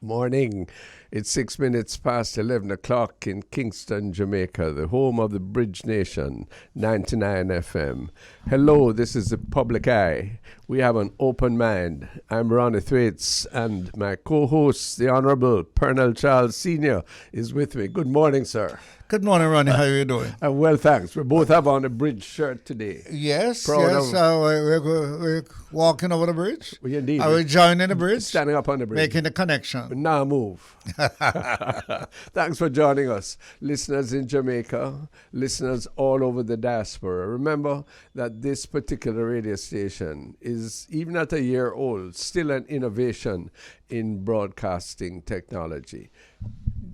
Morning. It's 6 minutes past 11 o'clock in Kingston, Jamaica, the home of the Bridge Nation, 99 FM. Hello, this is the Public Eye. We have an open mind. I'm Ronnie Thwaites, and my co-host, the Honourable Pearnel Charles Sr., is with me. Good morning, sir. Good morning, Ronnie. How are you doing? Well, thanks. We both have on a bridge shirt today. Yes, we're walking over the bridge. We indeed. Are we joining the bridge? Standing up on the bridge. Making the connection. Now move. Thanks for joining us. Listeners in Jamaica, listeners all over the diaspora. Remember that this particular radio station is, even at a year old, still an innovation in broadcasting technology,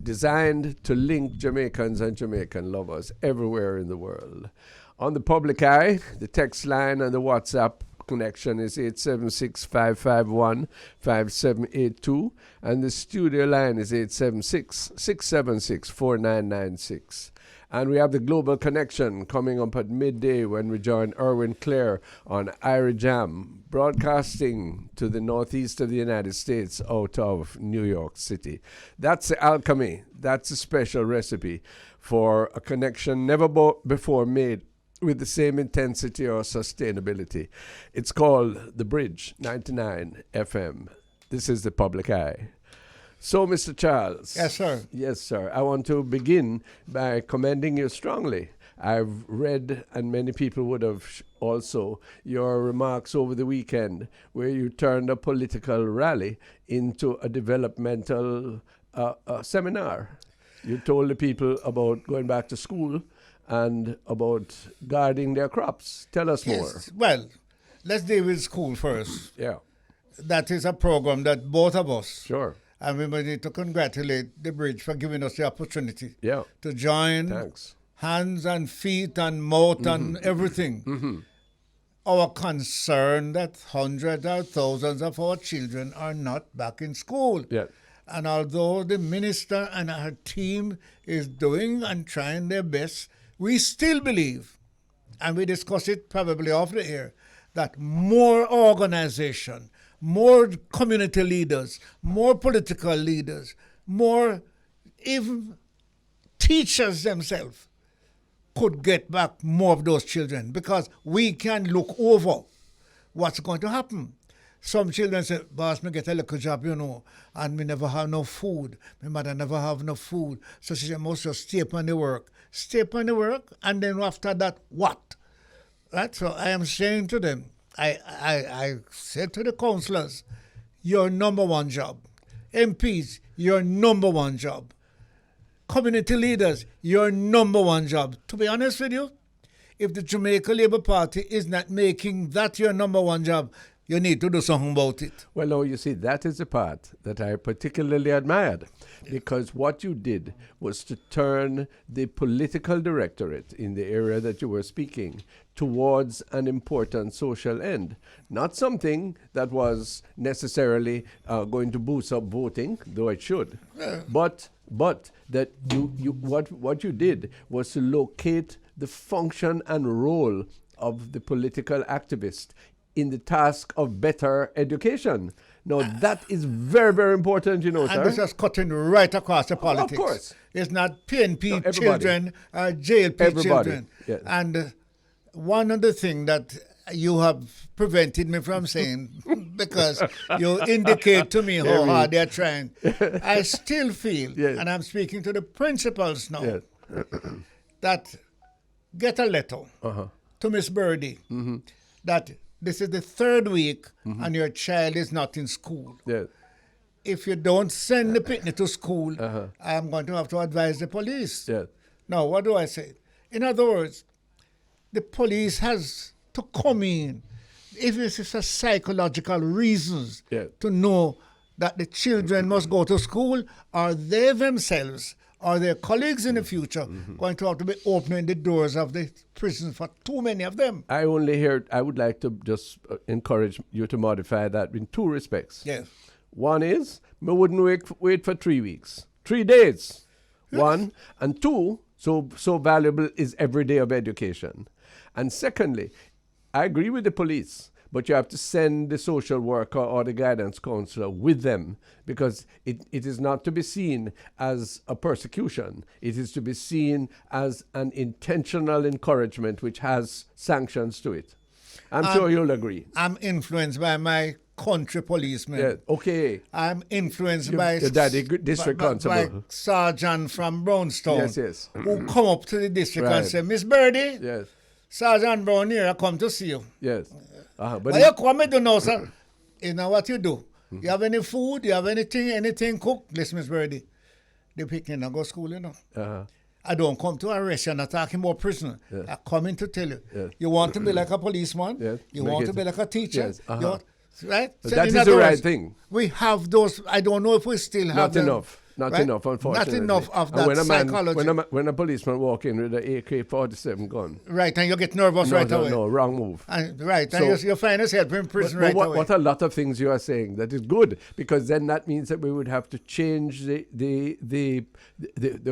designed to link Jamaicans and Jamaican lovers everywhere in the world. On the Public Eye, the text line and the WhatsApp connection is 876-551-5782, and the studio line is 876-676-4996. And we have the global connection coming up at midday when we join Erwin Clare on Ira Jam, broadcasting to the northeast of the United States out of New York City. That's the alchemy. That's a special recipe for a connection never before made with the same intensity or sustainability. It's called The Bridge, 99 FM. This is the Public Eye. So, Mr. Charles. Yes, sir. Yes, sir. I want to begin by commending you strongly. I've read, and many people would have also, your remarks over the weekend where you turned a political rally into a developmental seminar. You told the people about going back to school and about guarding their crops. Tell us more. Well, let's deal with school first. Yeah. That is a program that both of us. Sure. And we need to congratulate the Bridge for giving us the opportunity to join hands and feet and mouth and everything. Mm-hmm. Our concern that hundreds or thousands of our children are not back in school. Yeah. And although the minister and her team is doing and trying their best, we still believe, and we discuss it probably off the air, that more organization, more community leaders, more political leaders, more even teachers themselves could get back more of those children, because we can look over what's going to happen. Some children say, boss, me get a little job, and me never have no food. My mother never have no food. So she said, must just stay upon the work. Stay upon the work, and then after that, what? Right? So I am saying to them, I said to the councillors, your number one job. MPs, your number one job. Community leaders, your number one job. To be honest with you, if the Jamaica Labour Party is not making that your number one job, you need to do something about it. Well, no, you see, that is the part that I particularly admired, because what you did was to turn the political directorate in the area that you were speaking towards an important social end, not something that was necessarily going to boost up voting, though it should, but that what you did was to locate the function and role of the political activist in the task of better education. Now, that is very, very important, sir. And this is cutting right across the politics. Of course. It's not PNP children, JLP children. Yes. And one of the things that you have prevented me from saying, because you indicate to me how hard they're trying, I still feel, and I'm speaking to the principals now, that get a letter to Miss Birdie that this is the third week and your child is not in school. Yeah. If you don't send the picnic to school, I'm going to have to advise the police. Yeah. Now, what do I say? In other words, the police has to come in, if this is a psychological reasons to know that the children must go to school, or they themselves or their colleagues in the future going to have to be opening the doors of the prison for too many of them. I would like to just encourage you to modify that in two respects. Yes. One is, we wouldn't wait for 3 weeks. 3 days. Yes. One. And two, so valuable is every day of education. And secondly, I agree with the police, but you have to send the social worker or the guidance counselor with them, because it is not to be seen as a persecution. It is to be seen as an intentional encouragement which has sanctions to it. I'm sure you'll agree. I'm influenced by my country policeman. Yeah, okay. I'm influenced by your daddy, district constable. by Sergeant from Brownstown. Yes, yes. Who come up to the district Right. and say, Miss Birdie, Yes, Sergeant Brown here, I come to see you. yes. But But you come and do now, sir. You know what you do? You have any food? You have anything cooked? Listen, Miss Birdie, the picnic not go to school, you know. uh-huh. I don't come to arrest you and not talking about prisoner. Yeah. I come in to tell you. Yes. You want to be like a policeman. Yes. You Make want it- to be like a teacher. Yes, uh-huh. You want, right? But So that in is other the right words, thing. We have those. I don't know if we still have Not them, enough. Not right? enough, unfortunately. Not enough of And that when a man, psychology. when a policeman walk in with an AK-47 gun, Right, and you get nervous no, right no, away. no, wrong move. And, right, So- and you find yourself in prison But right away. what a lot of things you are saying that is good, because then that means that we would have to change the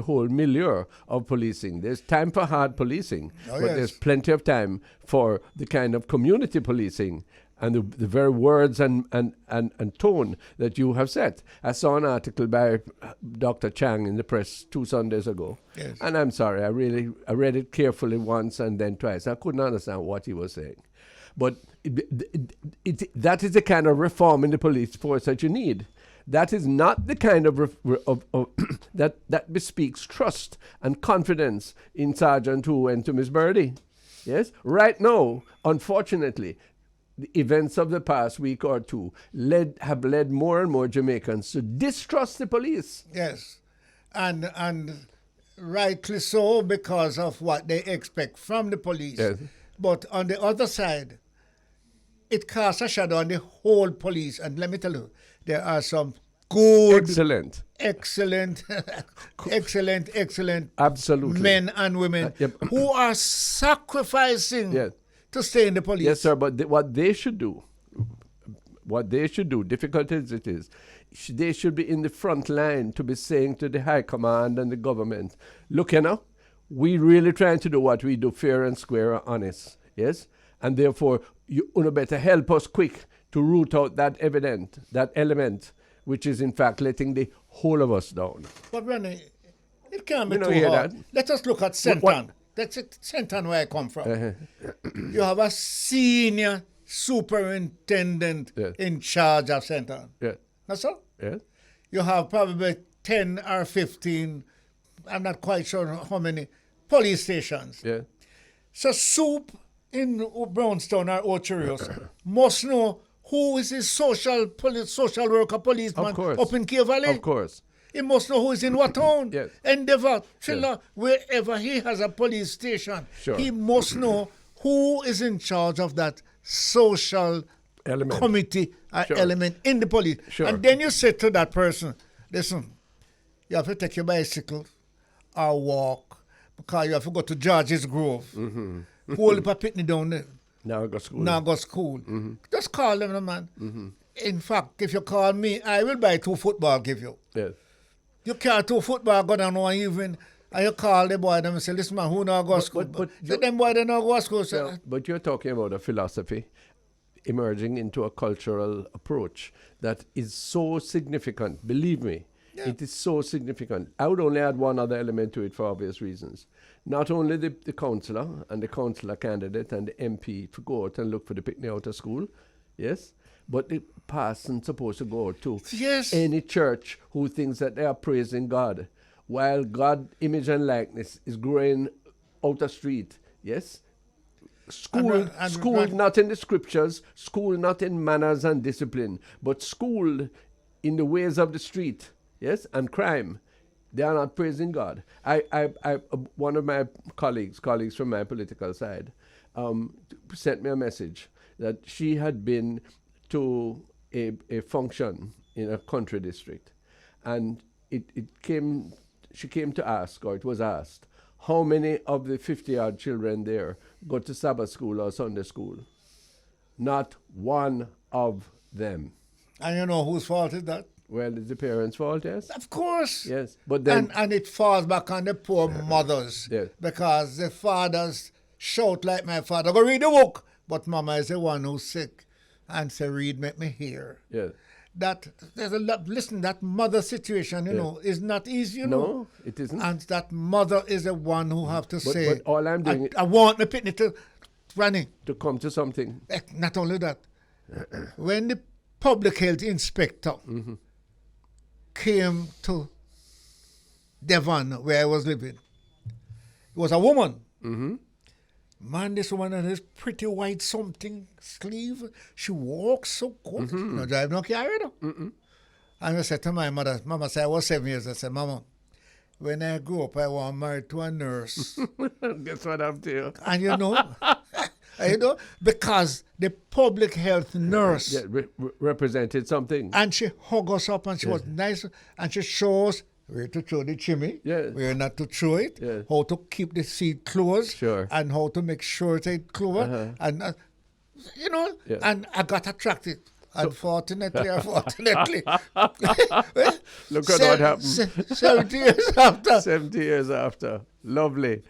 whole milieu of policing. There's time for hard policing, Oh, but yes. there's plenty of time for the kind of community policing and the very words and tone that you have set. I saw an article by Dr. Chang in the press 2 Sundays ago. Yes. And I'm sorry, I read it carefully once and then twice. I couldn't understand what he was saying. But that is the kind of reform in the police force that you need. That is not the kind of that bespeaks trust and confidence in Sergeant who went to Miss Birdie. Yes? Right now, unfortunately, the events of the past week or two have led more and more Jamaicans to distrust the police. Yes, and rightly so, because of what they expect from the police. Yes. But on the other side, it casts a shadow on the whole police. And let me tell you, there are some good, Excellent. excellent, excellent Absolutely. men and women Yep. who are sacrificing Yes. to stay in the police. Yes, sir, but what they should do, difficult as it is, they should be in the front line to be saying to the high command and the government, look, we really trying to do what we do, fair and square and honest, yes? And therefore, you better help us quick to root out that element, which is in fact letting the whole of us down. But Ronnie, it can't be You don't too hear hard. that? Let us look at Senton. That's it, Senton, where I come from. You have a senior superintendent Yes. in charge of Senton. Yeah, That's so? yeah, You have probably 10 or 15, I'm not quite sure how many, police stations. yeah. So Soup in Brownstown or Ocherios must know who is his social worker policeman Of course. up in Cave Valley. Of course. He must know who is in what town. Yes. Endeavour, Triller, wherever he has a police station, Sure. he must know who is in charge of that social Element. committee Sure. element in the police. Sure. And then you say to that person, listen, you have to take your bicycle or walk because you have to go to George's Grove. Hold up a picnic down there. Now I go to school. Now go school. Just call them, man. In fact, if you call me, I will buy 2 football, give you. Yes. You carry 2 football, go down one evening, and you call the boy and say, listen, man, who now go to school? but Say, them boy, they not go to school. Say, No, but you're talking about a philosophy emerging into a cultural approach that is so significant. Believe me, it is so significant. I would only add one other element to it for obvious reasons. Not only the councillor and the councillor candidate and the MP to go out and look for the picnic out of school, yes, but the person supposed to go out to Yes. any church who thinks that they are praising God, while God, image and likeness is growing out the street, yes? School not in the scriptures, school not in manners and discipline, but school in the ways of the street, yes, and crime. They are not praising God. One of my colleagues from my political side, sent me a message that she had been to a function in a country district, and she came to ask, or it was asked, how many of the 50-odd children there go to Sabbath school or Sunday school? Not one of them. and you know whose fault is that? Well, it's the parents' fault, yes? Of course. Yes, but then... And it falls back on the poor mothers. Yes. Because the fathers shout like my father, go read the book. But mama is the one who's sick. and say, Reed, make me hear. Yeah. That there's a lot. Listen, that mother situation, you know, is not easy. You know, No, it isn't. and that mother is the one who have to say. But all I'm doing I want the picnic to running. to come to something. Not only that, when the public health inspector came to Devon, where I was living, it was a woman. Man, this woman had this pretty white something sleeve. She walks so good. No drive no car, you know. And I said to my mother, Mama said, I was 7 years. I said, Mama, when I grow up, I want married to a nurse. Guess what I'm doing? And you know, because the public health nurse, Represented something. and she hug us up and she was nice, and she shows where to throw the chimney, where not to throw it, how to keep the seat closed, and how to make sure it's closed, and you know, and I got attracted. Unfortunately, Look at what happened. 70 years after. 70 years after. Lovely,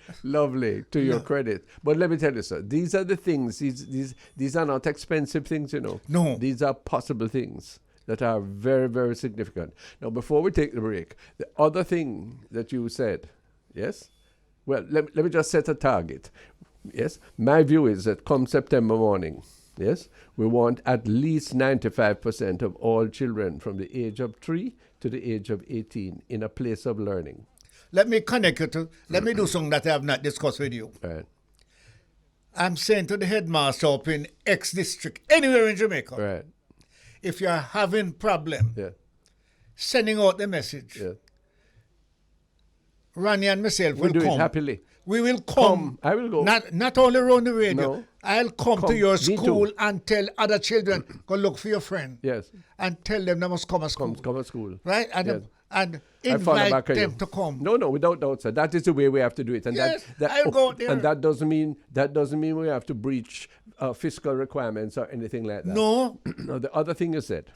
to your credit. But let me tell you, sir, these are the things, these are not expensive things, you know. No. These are possible things that are very, very significant. Now, before we take the break, the other thing that you said, yes? Well, let me just set a target. Yes? My view is that come September morning, yes, we want at least 95% of all children from the age of 3 to the age of 18 in a place of learning. Let me connect you to, let me do something that I have not discussed with you. Right. I'm saying to the headmaster up in X district, anywhere in Jamaica, Right. if you're having problem, sending out the message, Ronnie and myself We'll will do come. it happily. We will come. I will go. Not only around the radio. No. I'll come to your school and tell other children, go look for your friend. Yes. And tell them they must come to school. Come to school. Right? And, Yes. and I follow invite back on them you. to come. No, without doubt, sir. That is the way we have to do it. And Yes, that I'll go out there. And that doesn't mean we have to breach fiscal requirements or anything like that. No. Now, the other thing you said,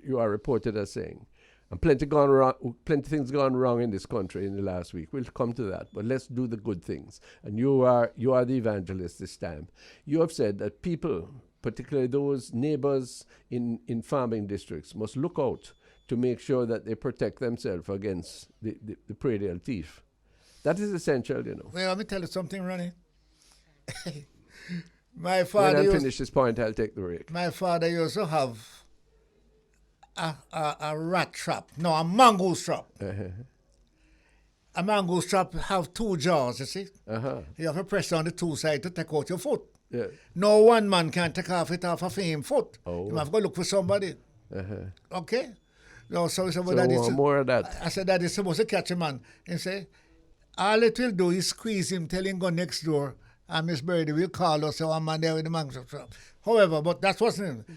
you are reported as saying, and plenty things gone wrong in this country in the last week. We'll come to that, but let's do the good things. And you are the evangelist this time. You have said that people, particularly those neighbors in farming districts, must look out to make sure that they protect themselves against the predial thief. That is essential, you know. Well, let me tell you something, Ronnie. My When father I finish this point, I'll take the break. My father used to have a rat trap. No, a mongoose trap. A mongoose trap have 2 jaws, you see. You have to press on the 2 sides to take out your foot. Yeah. No one man can take off a same foot. Oh. You have to go look for somebody. Okay? No, so more of that. I said, Daddy's supposed to catch a man. And say, all it will do is squeeze him, tell him go next door, and Miss Birdie will call us, so I'm there with the mongoose trap. However, but that's what's in it.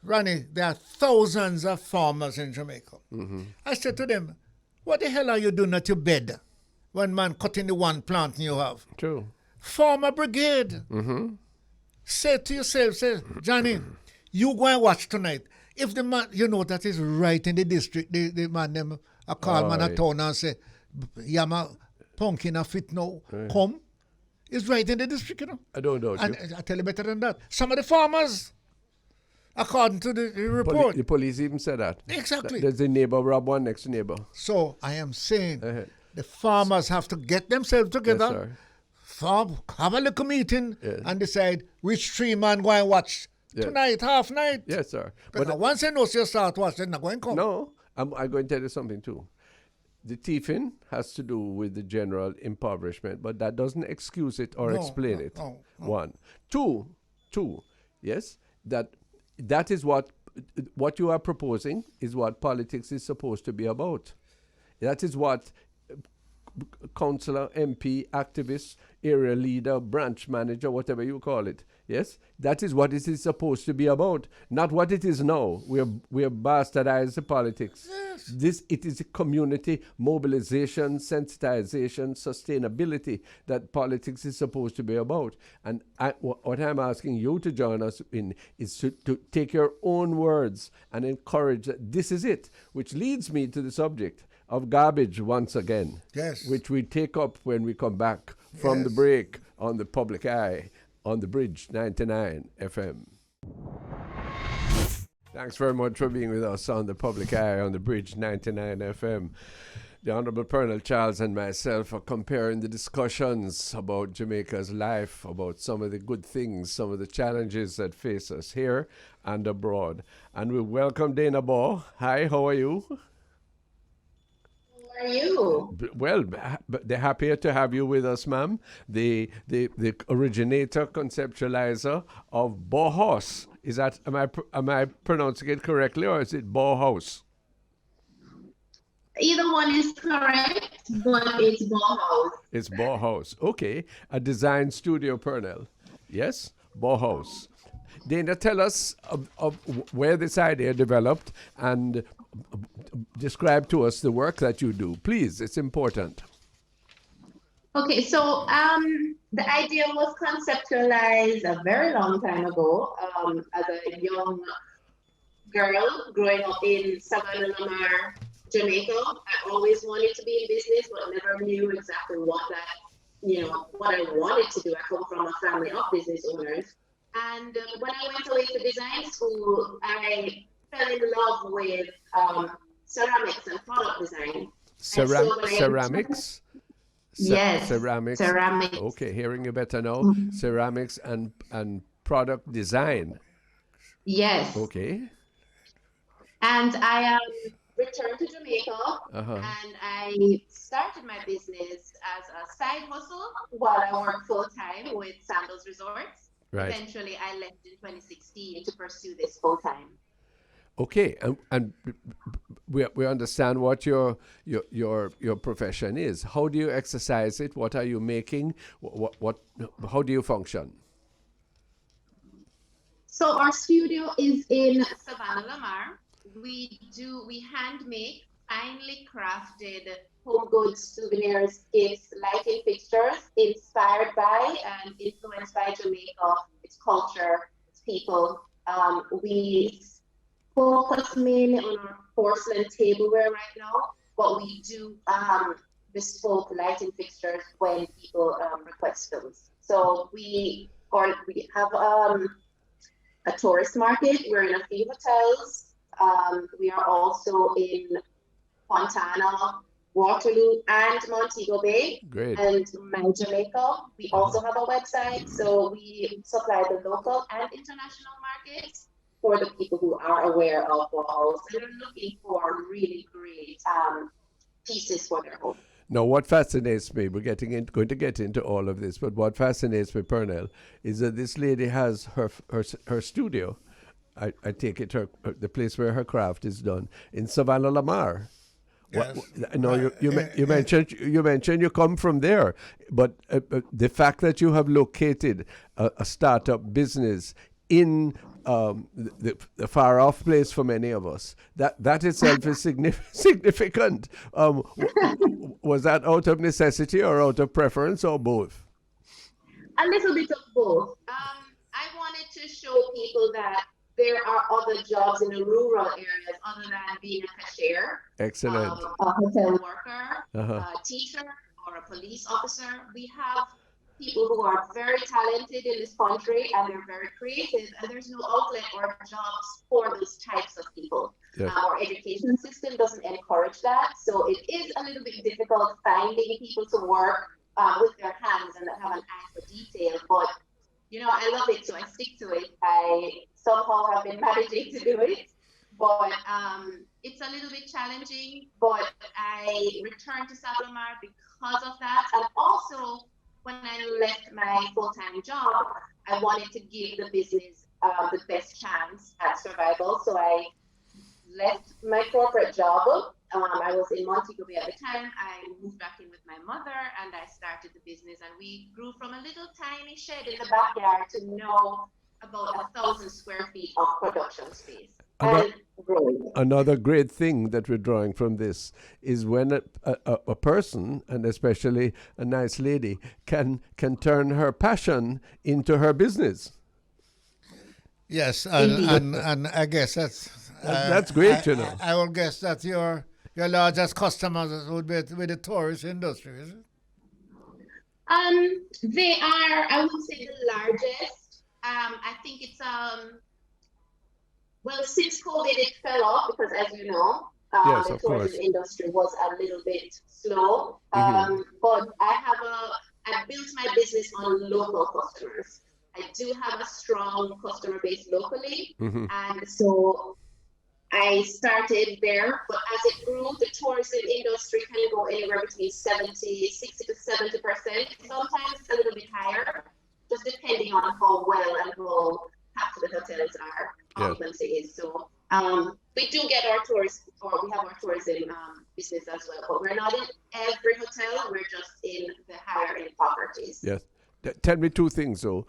Ronnie, there are thousands of farmers in Jamaica. I said to them, what the hell are you doing at your bed when man cutting the one plant you have? True. Farmer brigade. Say to yourself, say, Johnny, you go and watch tonight. If the man, you know that is right in the district, the man them a call man a town and say, Yama pumpkin a fit now, come. It's right in the district, you know. I don't know. And I tell you better than that. Some of the farmers, according to the report. The police even said that. Exactly. There's a neighbor rob one next neighbor. So I am saying the farmers have to get themselves together, have a little meeting and decide which 3 man go and watch tonight, half night. Yes, sir. But once they know you start watching, they're not going to come. No, I'm going to tell you something too. The thieving has to do with the general impoverishment, but that doesn't excuse it or explain it. No. One. Two, yes, that is what you are proposing is what politics is supposed to be about. That is what councillor, MP, activist, area leader, branch manager, whatever you call it, yes, that is what it is supposed to be about, not what it is now. We have bastardized the politics. Yes. It is a community mobilization, sensitization, sustainability that politics is supposed to be about. And what I'm asking you to join us in is to take your own words and encourage that this is it, which leads me to the subject of garbage once again, which we take up when we come back from the break on the Public Eye on the Bridge 99 FM. Thanks very much for being with us on the Public Eye on the Bridge 99 FM. The Honorable Pearnel Charles and myself are comparing the discussions about Jamaica's life, about some of the good things, some of the challenges that face us here and abroad. And we welcome Dana Baugh. Hi, how are you? How are you? Well, they're happier to have you with us, ma'am. The originator, conceptualizer of BAUGHaus. Is that am I pronouncing it correctly, or is it BAUGHaus? Either one is correct, but it's BAUGHaus. It's BAUGHaus. Okay, a design studio, Pearnel. Yes, BAUGHaus. Dana, tell us of where this idea developed and describe to us the work that you do. Please, it's important. Okay, so the idea was conceptualized a very long time ago as a young girl growing up in Savannah, Lamar, Jamaica. I always wanted to be in business, but never knew exactly what I wanted to do. I come from a family of business owners. And when I went away to design school, I fell in love with ceramics and product design. Ceramics? Yes. Ceramics. Ceramics. Okay, hearing you better now. Ceramics and product design. Yes. Okay. And I returned to Jamaica and I started my business as a side hustle while I worked full time with Sandals Resorts. Right. Eventually, I left in 2016 to pursue this full time. Okay, and we understand what your profession is. How do you exercise it? What are you making? How do you function? So our studio is in Savannah, Lamar. We hand make finely crafted home goods, souvenirs, gifts, lighting fixtures inspired by and influenced by Jamaica, its culture, its people. We focus mainly on our porcelain tableware right now, but we do bespoke lighting fixtures when people request those. So we have a tourist market. We're in a few hotels. We are also in Fontana, Waterloo, and Montego Bay. Great. And Jamaica. We also have a website, so we supply the local and international markets for the people who are aware of BAUGHaus and are looking for really great pieces for their home. Now, what fascinates me, we're going to get into all of this, but what fascinates me, Pearnel, is that this lady has her studio. I take it the place where her craft is done in Savannah, Lamar. Yes. No, you mentioned you come from there, but the fact that you have located a startup business in the far off place for many of us, that itself is significant. Was that out of necessity or out of preference or both? A little bit of both. I wanted to show people that there are other jobs in the rural areas other than being a cashier. Excellent. A hotel worker, a teacher, or a police officer. We have people who are very talented in this country and they're very creative, and there's no outlet or jobs for those types of people. Yes. Our education system doesn't encourage that, so it is a little bit difficult finding people to work with their hands and that have an eye for detail. But I love it, so I stick to it. I somehow have been managing to do it, but it's a little bit challenging. But I returned to South Lamar because of that, and also when I left my full-time job, I wanted to give the business the best chance at survival. So I left my corporate job. I was in Montego Bay at the time. I moved back in with my mother and I started the business, and we grew from a little tiny shed in the backyard to now about 1,000 square feet of production space. Another great thing that we're drawing from this is when a person, and especially a nice lady, can turn her passion into her business. Yes, and I guess that's great, I will guess that your largest customers would be with the tourist industry, is it? They are, I would say, the largest. I think it's Well, since COVID, it fell off because, as you know, Yes, the of tourism course. industry was a little bit slow. Mm-hmm. But I built my business on local customers. I do have a strong customer base locally, Mm-hmm. and so I started there. But as it grew, the tourism industry can go anywhere between 60 to 70%. Sometimes it's a little bit higher, just depending on how well and how happy the hotels are, Yes. occupancy is. So we do get our tourists, or we have our tourism business as well, but we're not in every hotel. We're just in the higher end properties. Yes. Tell me two things, though.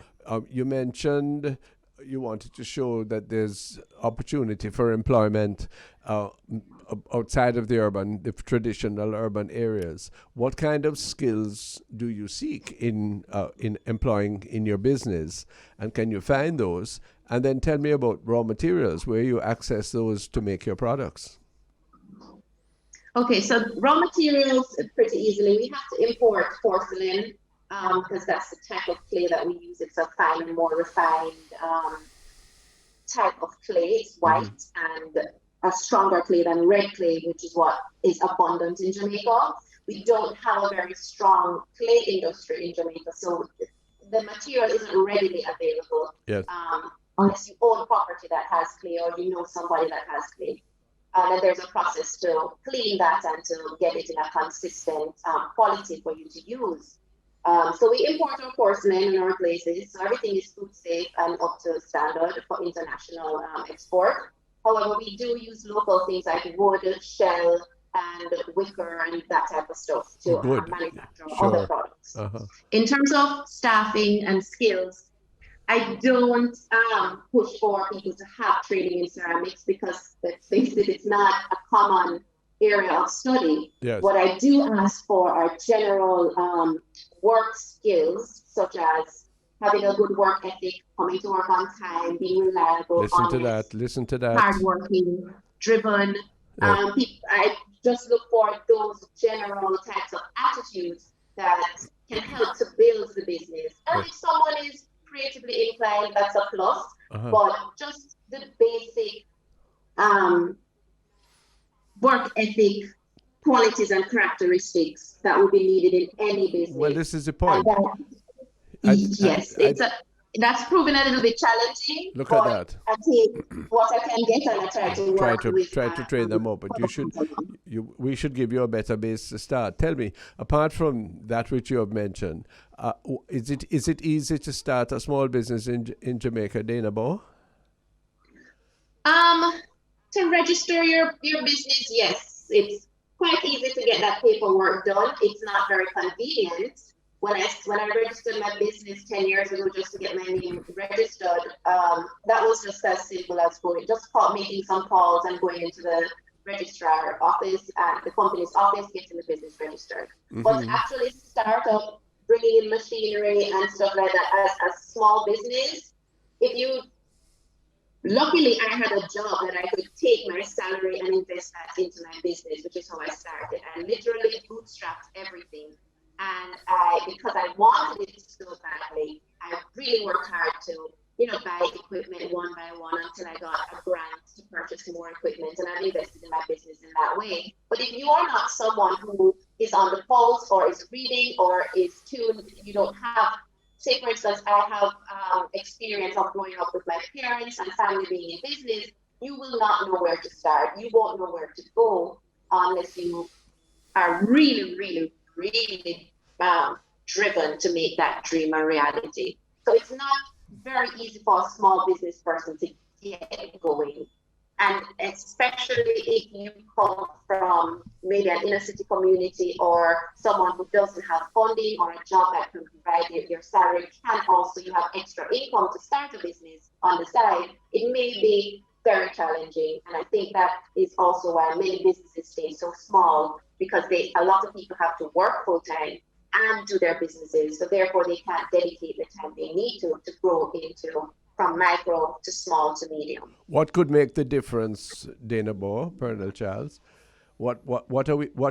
You mentioned you wanted to show that there's opportunity for employment outside of the traditional urban areas. What kind of skills do you seek in employing in your business, and can you find those? And then tell me about raw materials, where you access those to make your products. Okay, so raw materials pretty easily. We have to import porcelain because that's the type of clay that we use. It's a finer, more refined type of clay. It's white and a stronger clay than red clay, which is what is abundant in Jamaica. We don't have a very strong clay industry in Jamaica, so the material isn't readily available. Yes. Unless you own property that has clay or you know somebody that has clay. And there's a process to clean that and to get it in a consistent quality for you to use. So we import our porcelain and our glazes, so everything is food safe and up to standard for international export. However, we do use local things like wood, shell, and wicker and that type of stuff to manufacture other products. In terms of staffing and skills, I don't push for people to have training in ceramics because, let's face it, it's not a common area of study. Yes. What I do ask for are general work skills, such as having a good work ethic, coming to work on time, being reliable, Listen to that. hardworking, driven. Yes. I just look for those general types of attitudes that can help to build the business. And if someone is creatively inclined, that's a plus. But just the basic work ethic, qualities and characteristics that would be needed in any business. Well, this is the point. That's proven a little bit challenging. Look at that. I take what I can get and I try to work with. Try to train them up, but we should give you a better base to start. Tell me, apart from that which you have mentioned, is it easy to start a small business in Jamaica, Dana Baugh? To register your business, yes, it's quite easy to get that paperwork done. It's not very convenient. When I registered my business 10 years ago just to get my name registered, that was just as simple as making some calls and going into the registrar office at the company's office, getting the business registered. But actually start up, bringing in machinery and stuff like that as a small business, luckily I had a job that I could take my salary and invest that into my business, which is how I started. I literally bootstrapped everything. And because I wanted it so badly, I really worked hard to, buy equipment one by one until I got a grant to purchase more equipment. And I've invested in my business in that way. But if you are not someone who is on the pulse or is reading or is tuned, you don't have, say for instance, I have experience of growing up with my parents and family being in business, you will not know where to start. You won't know where to go unless you are really, really, really driven to make that dream a reality. So it's not very easy for a small business person to get going. And especially if you come from maybe an inner city community or someone who doesn't have funding or a job that can provide your salary, and also you have extra income to start a business on the side, it may be very challenging. And I think that is also why many businesses stay so small, because a lot of people have to work full time and do their businesses. So therefore they can't dedicate the time they need to grow into from micro to small to medium. What could make the difference, Dana Baugh, Pearnel Charles? What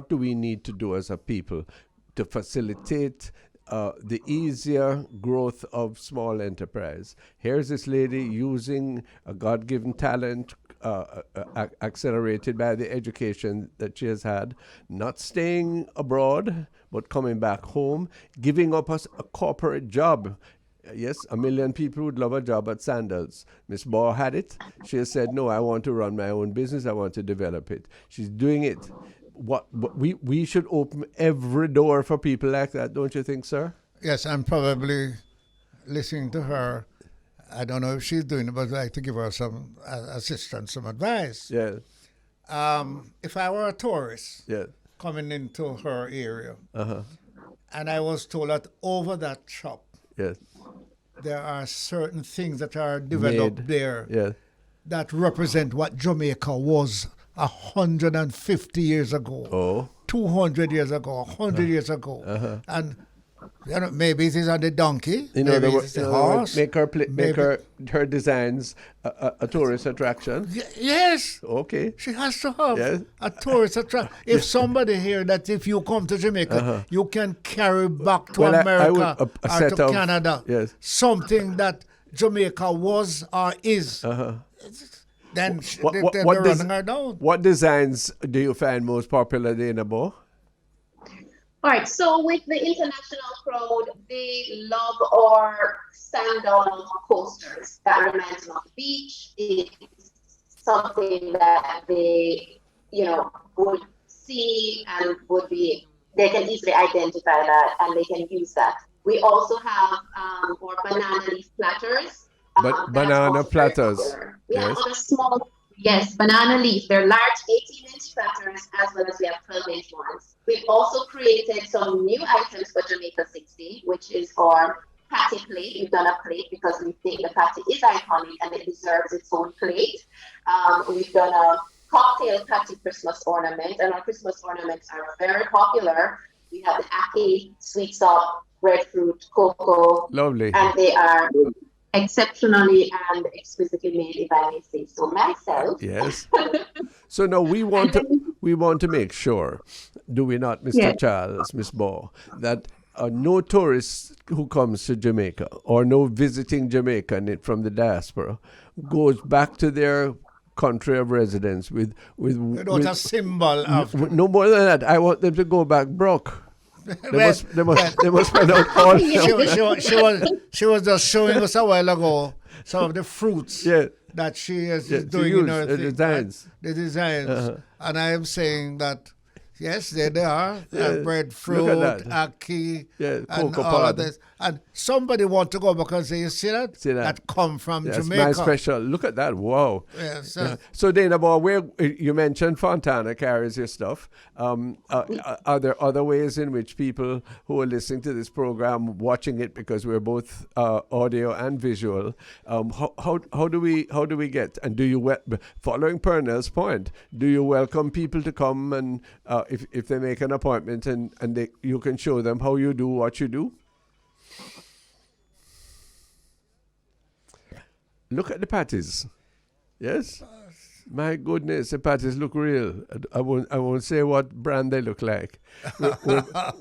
do we need to do as a people to facilitate the easier growth of small enterprise. Here's this lady using a God-given talent, accelerated by the education that she has had, not staying abroad, but coming back home, giving up a corporate job. Yes, 1 million people would love a job at Sandals. Miss Baugh had it. She has said, no, I want to run my own business. I want to develop it. She's doing it. We should open every door for people like that, don't you think, sir? Yes, I'm probably listening to her. I don't know if she's doing it, but I'd like to give her some assistance, some advice. Yeah. If I were a tourist Yeah. coming into her area, Uh-huh. and I was told that over that shop, Yes. there are certain things that are developed there Yeah. that represent what Jamaica was 150 years ago, Oh. 200 years ago, 100 years ago. And maybe it is on the donkey, In other maybe it words, is the horse. make her designs a tourist attraction. Yes. Okay. She has to have Yes. a tourist attraction. If somebody here that if you come to Jamaica, you can carry back to Well, I America would, a or set to of- Canada yes. something that Jamaica was or is, then they're running her down. What designs do you find most popular, Dana Baugh? All right, so with the international crowd, they love our standout posters that reminds them of the beach. It's something that they, would see and they can easily identify that and they can use that. We also have our banana leaf platters. But banana platters. We have Yes. other small, banana leaf. They're large 18-inch platters as well as we have 12-inch ones. We've also created some new items for Jamaica 60, which is our patty plate. We've done a plate because we think the patty is iconic and it deserves its own plate. We've done a cocktail patty Christmas ornament, and our Christmas ornaments are very popular. We have the ackee, sweet salt, breadfruit, cocoa. Lovely. And they are exceptionally and exquisitely made, if I may say so myself. Yes. So now we want to make sure, do we not, Mr. Yes. Charles, Miss Baugh, that no tourist who comes to Jamaica or no visiting Jamaican from the diaspora goes back to their country of residence with a symbol of no more than that. I want them to go back broke. They must spend out all. she was just showing us a while ago some of the fruits that she is doing in her thing, designs. the designs. And I am saying that yes, there they are. Breadfruit, Look at that. ackee, Yeah, and cocoa all of pod. this. And somebody want to go because you see that? That come from That's Jamaica. my special. Look at that. Wow. Yes, So Dana Baugh, where you mentioned Fontana carries your stuff. Are there other ways in which people who are listening to this program, watching it because we're both audio and visual, how do we get, and do you following Pearnel's point, do you welcome people to come and if they make an appointment and you can show them how you do what you do? Look at the patties. Yes? My goodness, the patties look real. I won't say what brand they look like.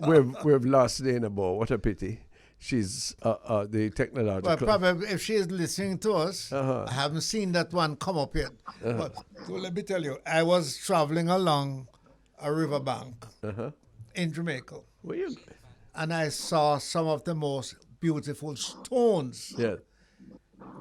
We've lost Dana Baugh. What a pity. She's the technological. Well, probably if she is listening to us, I haven't seen that one come up yet. But so let me tell you, I was traveling along a riverbank in Jamaica, and I saw some of the most beautiful stones. Yeah.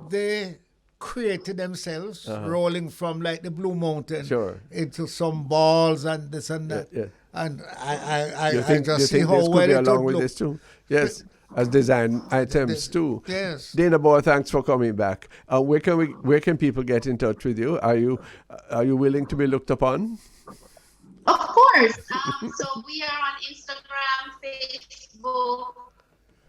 They created themselves, rolling from like the Blue Mountain into some balls and this and that. Yeah. And I You just see think how this well could be it along would with look. this too? Yes. As design items too. Yes. Dana Baugh, thanks for coming back. Where can people get in touch with you? Are you willing to be looked upon? Of course. So we are on Instagram, Facebook,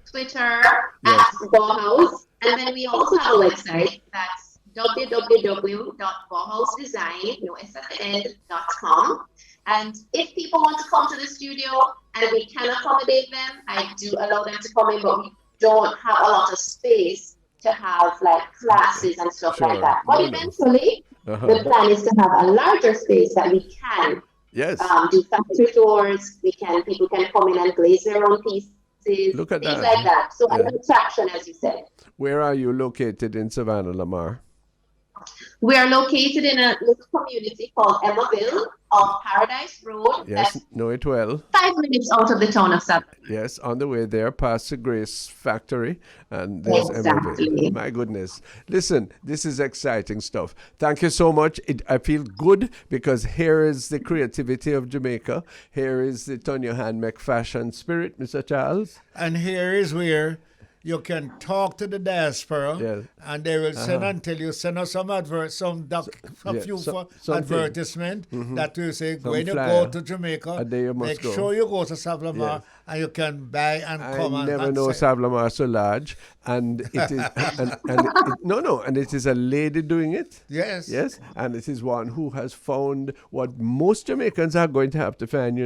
Twitter at BAUGHaus, and then we also have a website that's www.baughhausdesign.com. And if people want to come to the studio and we can accommodate them, I do allow them to come in, but we don't have a lot of space to have like classes and stuff like that. But eventually, the plan is to have a larger space that we can Yes. do factory tours. People can come in and glaze their own pieces. businesses, Look at things that. like that. So a Yeah. lot of traction, as you said. Where are you located in Savannah, Lamar? We are located in a little community called Emmaville off Paradise Road. Yes, That's know it well. 5 minutes out of the town of Savannah. Yes, on the way there, past the Grace factory, and there's Exactly. Emerville. My goodness. Listen, this is exciting stuff. Thank you so much. I feel good because here is the creativity of Jamaica. Here is the turn your hand, make fashion spirit, Mr. Charles. And here is where you can talk to the diaspora, Yeah. and they will send until you send us some advertisement that will say Some when you flyer. go to Jamaica, A day you must make go. sure you go to Savlamar Yes. and you can buy and come I and never and know sell. Savlamar so large, and it is and it is a lady doing it. Yes. Yes, and it is one who has found what most Jamaicans are going to have to find.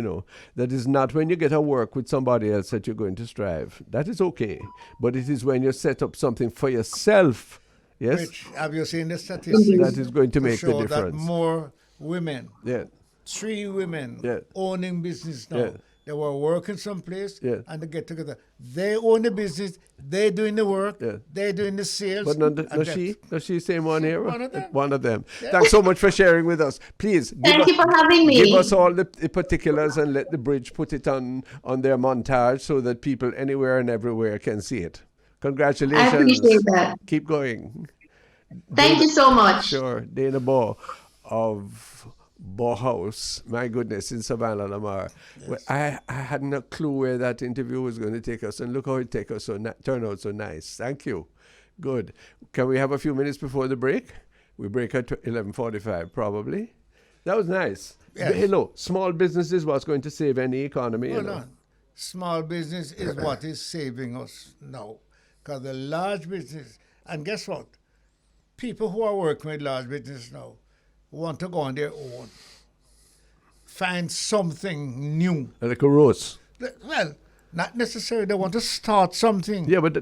That is not when you get a work with somebody else that you're going to strive. That is okay, but it is when you set up something for yourself. Yes, Which, have you seen the statistics? that is going to make the show that difference. more women, Yeah, 3 women Yeah. owning business now. Yeah. They were working someplace Yeah. and they get together. They own the business, they doing the work, Yeah. they doing the sales. but and does she same one here? One of them. One of them. Thanks so much for sharing with us. Please Thank you for having me. give us all the particulars and let the bridge put it on their montage so that people anywhere and everywhere can see it. Congratulations. I appreciate that. Keep going. Thank you so much. Sure. Dana Baugh of BAUGHaus. My goodness, in Savannah, Lamar. Well, I hadn't a clue where that interview was going to take us, and look how it take us. Turned out so nice. Thank you. Good. Can we have a few minutes before the break? We break at 11:45 probably. That was nice. Yes. Hello, small business is what's going to save any economy. Hold on. Small business is what is saving us now. Because the large business, and guess what? People who are working with large business now want to go on their own. Find something new. Like a rose. Well, not necessarily. They want to start something. Yeah, but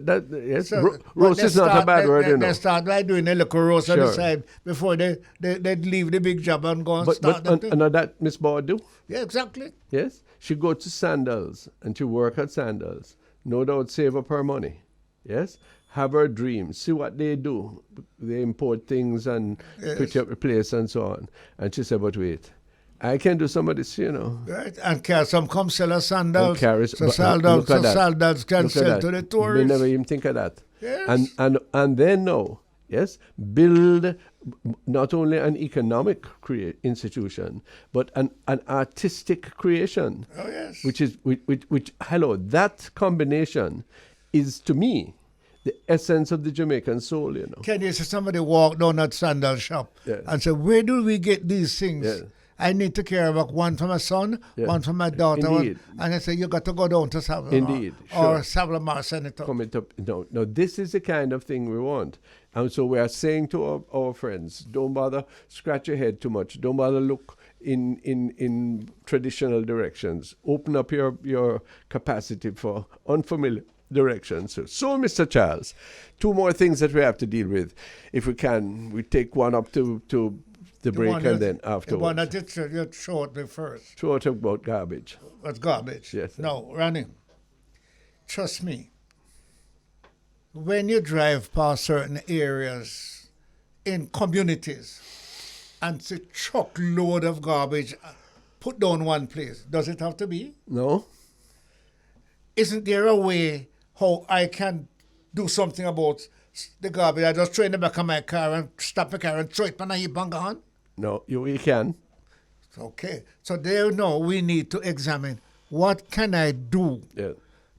yes, So, rose but is not a bad word, They start by doing a little roast on Sure. the side before they leave the big job and go and But start that thing. that Miss Baugh do. Yeah, exactly. Yes, she go to Sandals and she work at Sandals. No doubt save up her money. Yes, have her dreams. See what they do. They import things and put up a place and so on. And she said, but wait, I can do some of this, Right? And some come sell us sandals. And carries- so but sandals, look at that. sandals can Look at sell that. to the We tourists. never even think of that. Yes. And then no, yes, build not only an economic institution, but an artistic creation. Oh, yes. Which hello, that combination is to me the essence of the Jamaican soul, Can you see somebody walk down that sandal shop Yeah. and say, where do we get these things? Yeah. I need to carry back one for my son, Yeah. one for my daughter. Indeed. And I say, you got to go down to Savlamar. Indeed, Or sure. Savlamar Senator. Coming up, no, this is the kind of thing we want. And so we are saying to our friends, don't bother scratch your head too much. Don't bother look in traditional directions. Open up your capacity for unfamiliar directions. So, Mr. Charles, 2 more things that we have to deal with. If we can, we take one up to the break one and that- then The one afterwards. that you showed me first. Talk about garbage. That's garbage. Yes, sir. No, running. Trust me. When you drive past certain areas in communities and see truckload of garbage put down one place, does it have to be? No? Isn't there a way how I can do something about the garbage? I just throw it in the back of my car and stop my car and throw it on a heap and go on? No, you can. Okay. So there now we need to examine what can I do Yeah.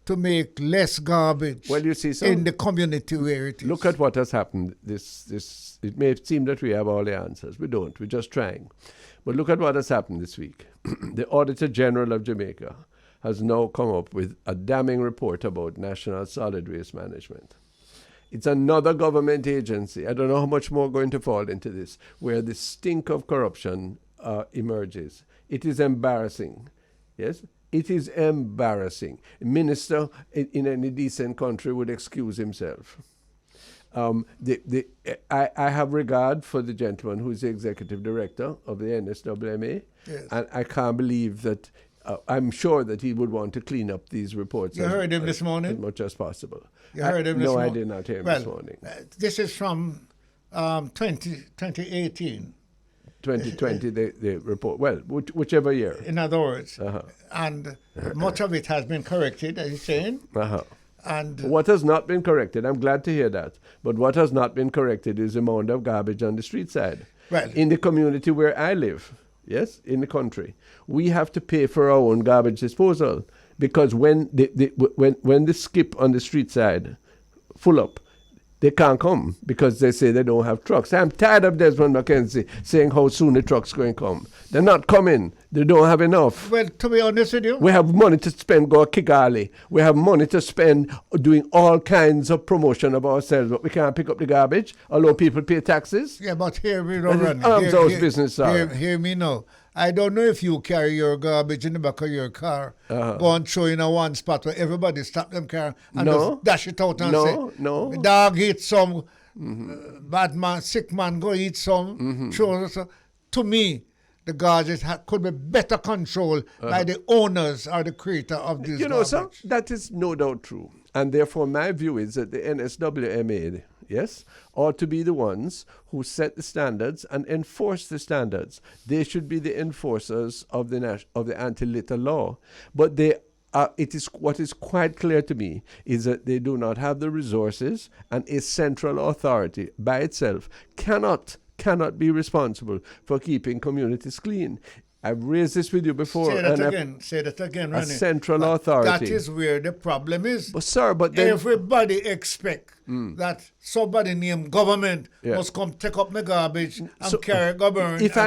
to make less garbage Well, you see, in the community where it is. look at what has happened. It may seem that we have all the answers. We don't. We're just trying. But look at what has happened this week. The Auditor General of Jamaica has now come up with a damning report about National Solid Waste Management. It's another government agency. I don't know how much more going to fall into this, where the stink of corruption emerges. It is embarrassing. Yes? It is embarrassing. A minister in any decent country would excuse himself. I have regard for the gentleman who is the executive director of the NSWMA, Yes. and I can't believe that I'm sure that he would want to clean up these reports. You heard him this morning? As much as possible. You heard him this morning? No, I did not hear him this morning. This is from 2018. 2020, the report. Well, whichever year. In other words. And much of it has been corrected, as you're saying. And what has not been corrected, I'm glad to hear that, but what has not been corrected is the amount of garbage on the street side. Well, in the community where I live, yes, in the country, we have to pay for our own garbage disposal, because when the skip on the street side full up, they can't come because they say they don't have trucks. I'm tired of Desmond McKenzie saying how soon the trucks going to come. They're not coming. They don't have enough. Well, to be honest with you, we have money to spend, go Kigali. We have money to spend doing all kinds of promotion of ourselves, but we can't pick up the garbage, although people pay taxes. Yeah, but here we don't run. Arms house business, hear me now. I don't know if you carry your garbage in the back of your car, go and throw in a one spot where everybody stop them car and just dash it out and say, no. The dog eat some, bad man, sick man go eat some. So, to me, the garbage could be better controlled by the owners or the creator of this garbage. Sir, that is no doubt true. And therefore, my view is that the NSWMA, yes, ought to be the ones who set the standards and enforce the standards. They should be the enforcers of the anti-litter law. But what is quite clear to me is that they do not have the resources, and a central authority by itself cannot be responsible for keeping communities clean. I've raised this with you before. Say that again, a central authority. That is where the problem is. But sir, everybody expect that somebody named government must come take up my garbage and carry government. If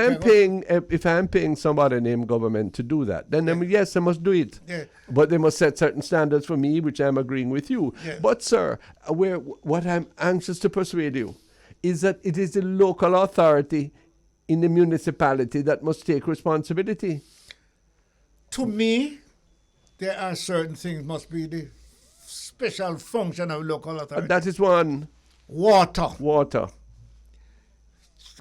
I'm paying somebody named government to do that, then yes, they must do it. Yeah. But they must set certain standards for me, which I'm agreeing with you. Yeah. But sir, what I'm anxious to persuade you is that it is the local authority in the municipality that must take responsibility. To me, there are certain things must be the special function of local authority. That is one. Water.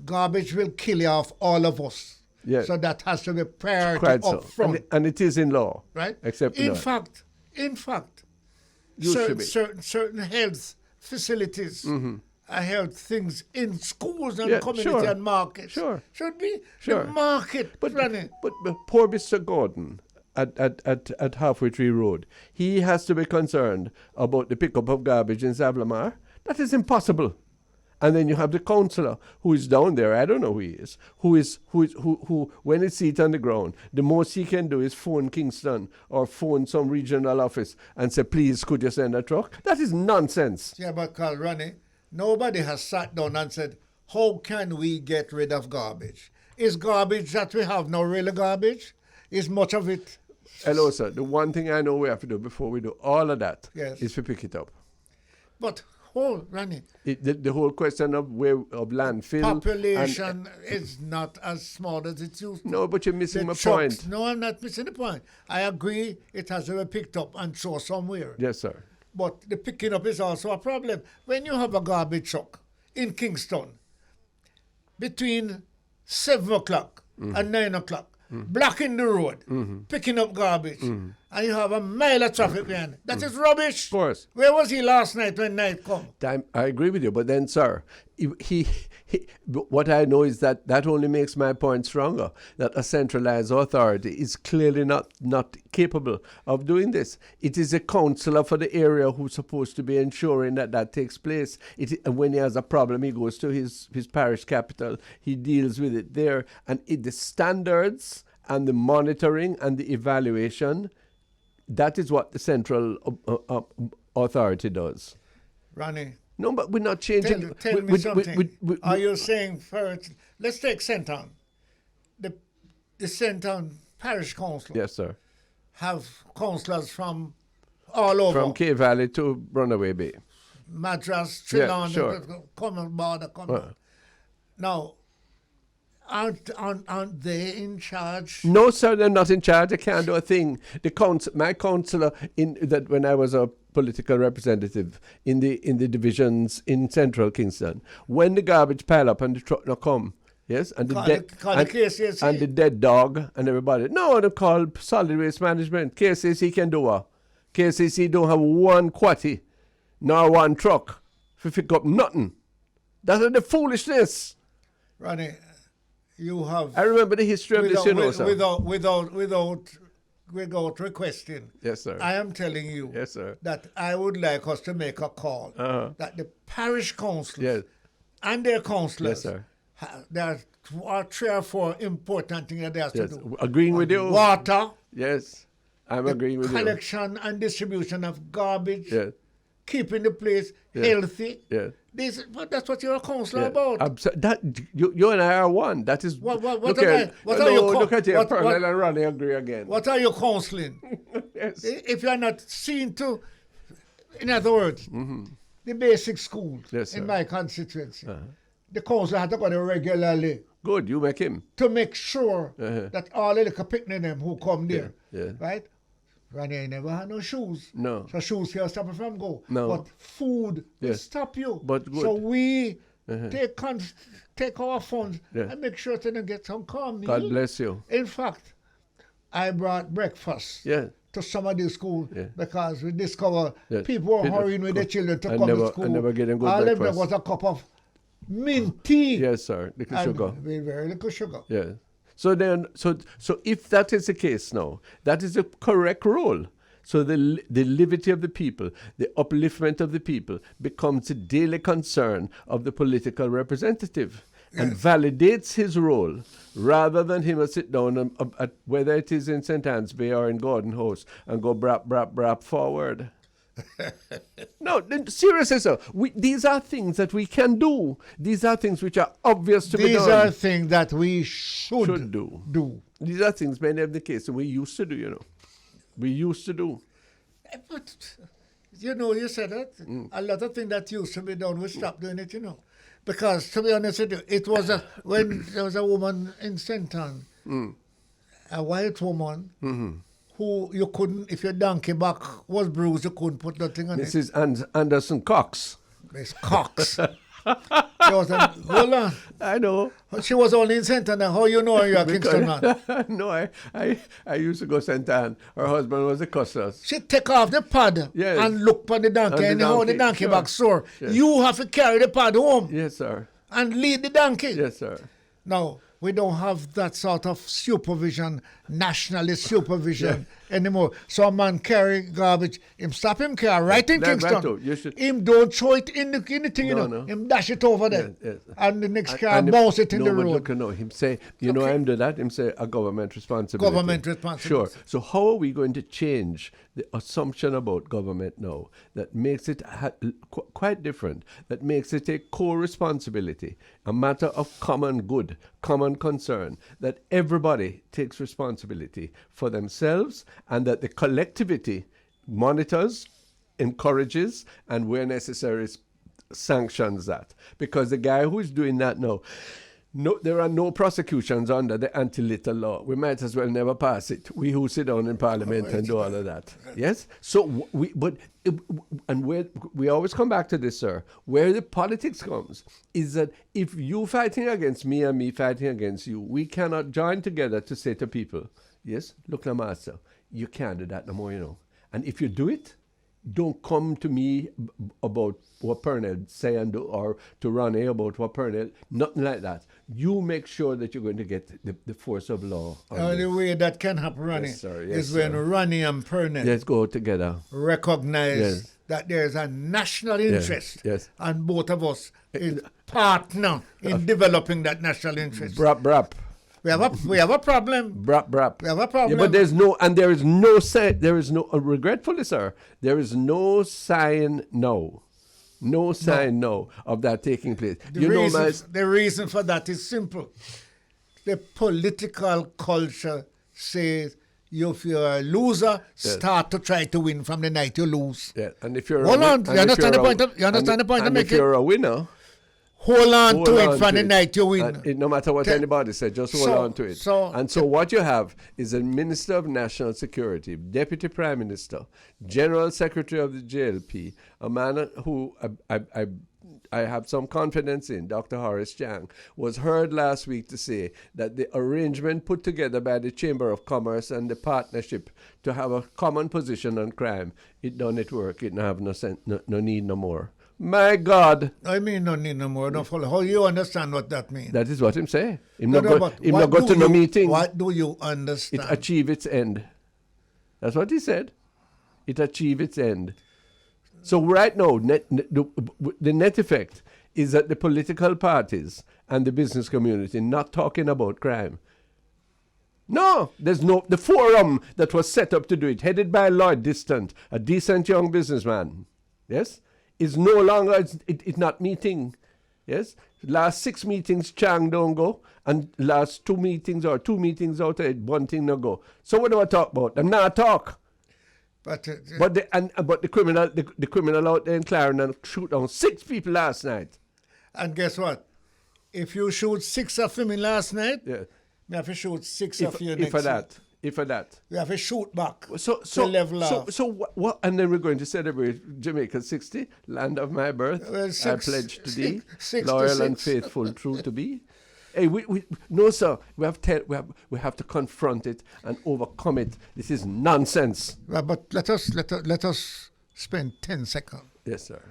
Garbage will kill off all of us. Yes. So that has to be priority Quite up so. front. And it is in law. Right? Except in fact, certain health facilities, health things in schools and community and markets should be the market running. But poor Mr. Gordon at Halfway Tree Road, he has to be concerned about the pickup of garbage in Zavlamar. That is impossible. And then you have the councillor who is down there, I don't know who he is, who when it's seat on the ground, the most he can do is phone Kingston or phone some regional office and say, please, could you send a truck? That is nonsense. Yeah, but Carl Ronnie, nobody has sat down and said, how can we get rid of garbage? Is garbage that we have now really garbage? Is much of it? Hello, sir. The one thing I know we have to do before we do all of that is to pick it up. But, Ronnie. The whole question of landfill. Population is not as small as it used to. No, but you're missing my point. No, I'm not missing the point. I agree it has to be picked up and thrown somewhere. Yes, sir. But the picking up is also a problem. When you have a garbage truck in Kingston between 7 o'clock and 9 o'clock, blocking the road, picking up garbage, and you have a mile of traffic behind. That is rubbish. Of course. Where was he last night when night come? I agree with you, but then, sir, what I know is that only makes my point stronger, that a centralized authority is clearly not capable of doing this. It is a councillor for the area who's supposed to be ensuring that takes place. When he has a problem, he goes to his parish capital, he deals with it there, and the standards and the monitoring and the evaluation, that is what the central authority does. Ronnie. No, but we're not changing. Tell me something. Are you saying first? Let's take Centown. The Centown Parish Council. Yes, sir. Have councillors from all over. From K Valley to Runaway Bay. Madras, Trinidad, Common Border. Now, aren't they in charge? No, sir, they're not in charge. They can't do a thing. My councillor when I was a political representative in the divisions in central Kingston, when the garbage pile up and the truck not come, Yes, and the Call dead the KCC. and the dead dog and everybody. No, they call solid waste management. KCC can do it. KCC don't have one quatty, nor one truck to pick up nothing. That's the foolishness. Ronnie, you have I remember the history of this, you know, sir. Without requesting. Yes, sir. I am telling you Yes, sir. that I would like us to make a call that the parish councils Yes. and their councillors, Yes, sir. there are 3 or 4 important things that they have Yes. to do. Agreeing with you. Water, Yes. I'm agreeing with you. collection and distribution of garbage, Yes. keeping the place Yes. healthy. Yes. But that's what you're a councillor Yeah. about. That you and I are one. That is. What look am at, I- what are you look at you, what- Pearnel what- and Ronnie agree again. What are you counselling? Yes. If you're not seen to, in other words, the basic schools Yes, in sir. my constituency, the council had to go there regularly Good. You make him. to make sure Uh-huh. that all the little picnic them who come there, Yeah. right? Ronnie, I never had no shoes. No. So shoes can't stop you from go. No. But food will Yes. stop you. But good. So we take our funds Yeah. and make sure to get some calm meal. God bless you. In fact, I brought breakfast Yeah. to some of these schools Yeah. because we discovered Yeah. people were People hurrying with their children to and come never- to school. and never getting good All them breakfast. was a cup of mint tea. Yes, sir. Little and sugar. very little sugar. Yeah. So then, so if that is the case now, that is the correct role. So the liberty of the people, the upliftment of the people becomes the daily concern of the political representative and validates his role rather than him sit down at whether it is in St. Anne's Bay or in Gordon House and go brap, brap, brap forward. No, seriously, sir. These are things that we can do. These are things which are obvious to be These done. are things that we should do. These are things, many of the cases, we used to do, you know. We used to do. But, you said that. A lot of things that used to be done, we stopped doing it, Because, to be honest with you, it was when there was a woman in St. Anne, a white woman, who you couldn't, if your donkey back was bruised, you couldn't put nothing on it. Mrs. Anderson Cox. Miss Cox. Hold on. I know. She was only in St. Anne. How you know you're a Kingston man? No, I used to go St. Anne. Her husband was a customer. She take off the pad Yes. and look for the donkey. And And the how the donkey, donkey sure. back sore. Yes. You have to carry the pad home Yes, sir. and lead the donkey. Yes, sir. Now, we don't have that sort of supervision, nationalist supervision anymore. So a man carry garbage, him stop him car right in That's right, Kingston. too. You should- Him don't throw it in the thing, No. Him dash it over there. Yes. And the next car And bounce it in no, the but road. Look, no, him say, you know, Okay. I'm doing that. Him say a government responsibility. Government responsibility. Sure. So how are we going to change the assumption about government now that makes it quite different, that makes it a co-responsibility, a matter of common good, common concern, that everybody takes responsibility for themselves and that the collectivity monitors, encourages, and where necessary sanctions that. Because the guy who's doing that now, there are no prosecutions under the anti-litter law. We might as well never pass it. We who sit down in Parliament and do all of that. Yes? So, we always come back to this, sir. Where the politics comes is that if you fighting against me and me fighting against you, we cannot join together to say to people, yes, look, now, master, you can't do that no more, And if you do it, don't come to me about what Pearnel say and do, or to Ronnie about what Pearnel, nothing like that. You make sure that you're going to get the force of law. The only way that can happen, Ronnie, Yes, sir. is when Ronnie and Pearnel Let's go together. recognize Yes. that there's a national interest, yes. and both of us is partner in developing that national interest. Brap, brap. We have a problem. Brap, brap. We have a problem. Yeah, but there is no sign, regretfully, sir, there is no sign now. No sign now of that taking place. The reason for that is simple. The political culture says if you're a loser, start to try to win from the night you lose. Yeah, and if you're Hold on, you understand the point I'm and if making? you're a winner, Hold on hold to on it from to the it. night you win. And no matter what anybody said, just hold on to it. So what you have is a Minister of National Security, Deputy Prime Minister, General Secretary of the JLP, a man who I I have some confidence in, Dr. Horace Chang, was heard last week to say that the arrangement put together by the Chamber of Commerce and the partnership to have a common position on crime, it done it work. It don't have no need no more. My God. I mean, no need no more. No follow. How you understand what that means? That is what him say. Him No, not no, go, but him what not go do to no you- meeting. What do you It understand? achieve its end. That's what he said. It achieve its end. So right now, the net effect is that the political parties and the business community not talking about crime. No, the forum that was set up to do it, headed by Lloyd Distant, a decent young businessman, yes, is no longer, it's not meeting, yes. Last 6 meetings, Chang don't go, and last 2 meetings or 2 meetings out of it, one thing no go. So what do I talk about? Them not talk. But But the criminal out there in Clarendon shoot down 6 people last night. and guess what? If you shoot 6 of them in last night, Yeah. we have to shoot 6 of you next If for week. that. If for that. We have to shoot back So to level off. So what? And then we're going to celebrate Jamaica 60, land of my birth. Well, I six- pledge to six- thee, 66. loyal and faithful, true to be. Hey, we no sir. We have to confront it and overcome it. This is nonsense. Well, but let us spend 10 seconds Yes, sir.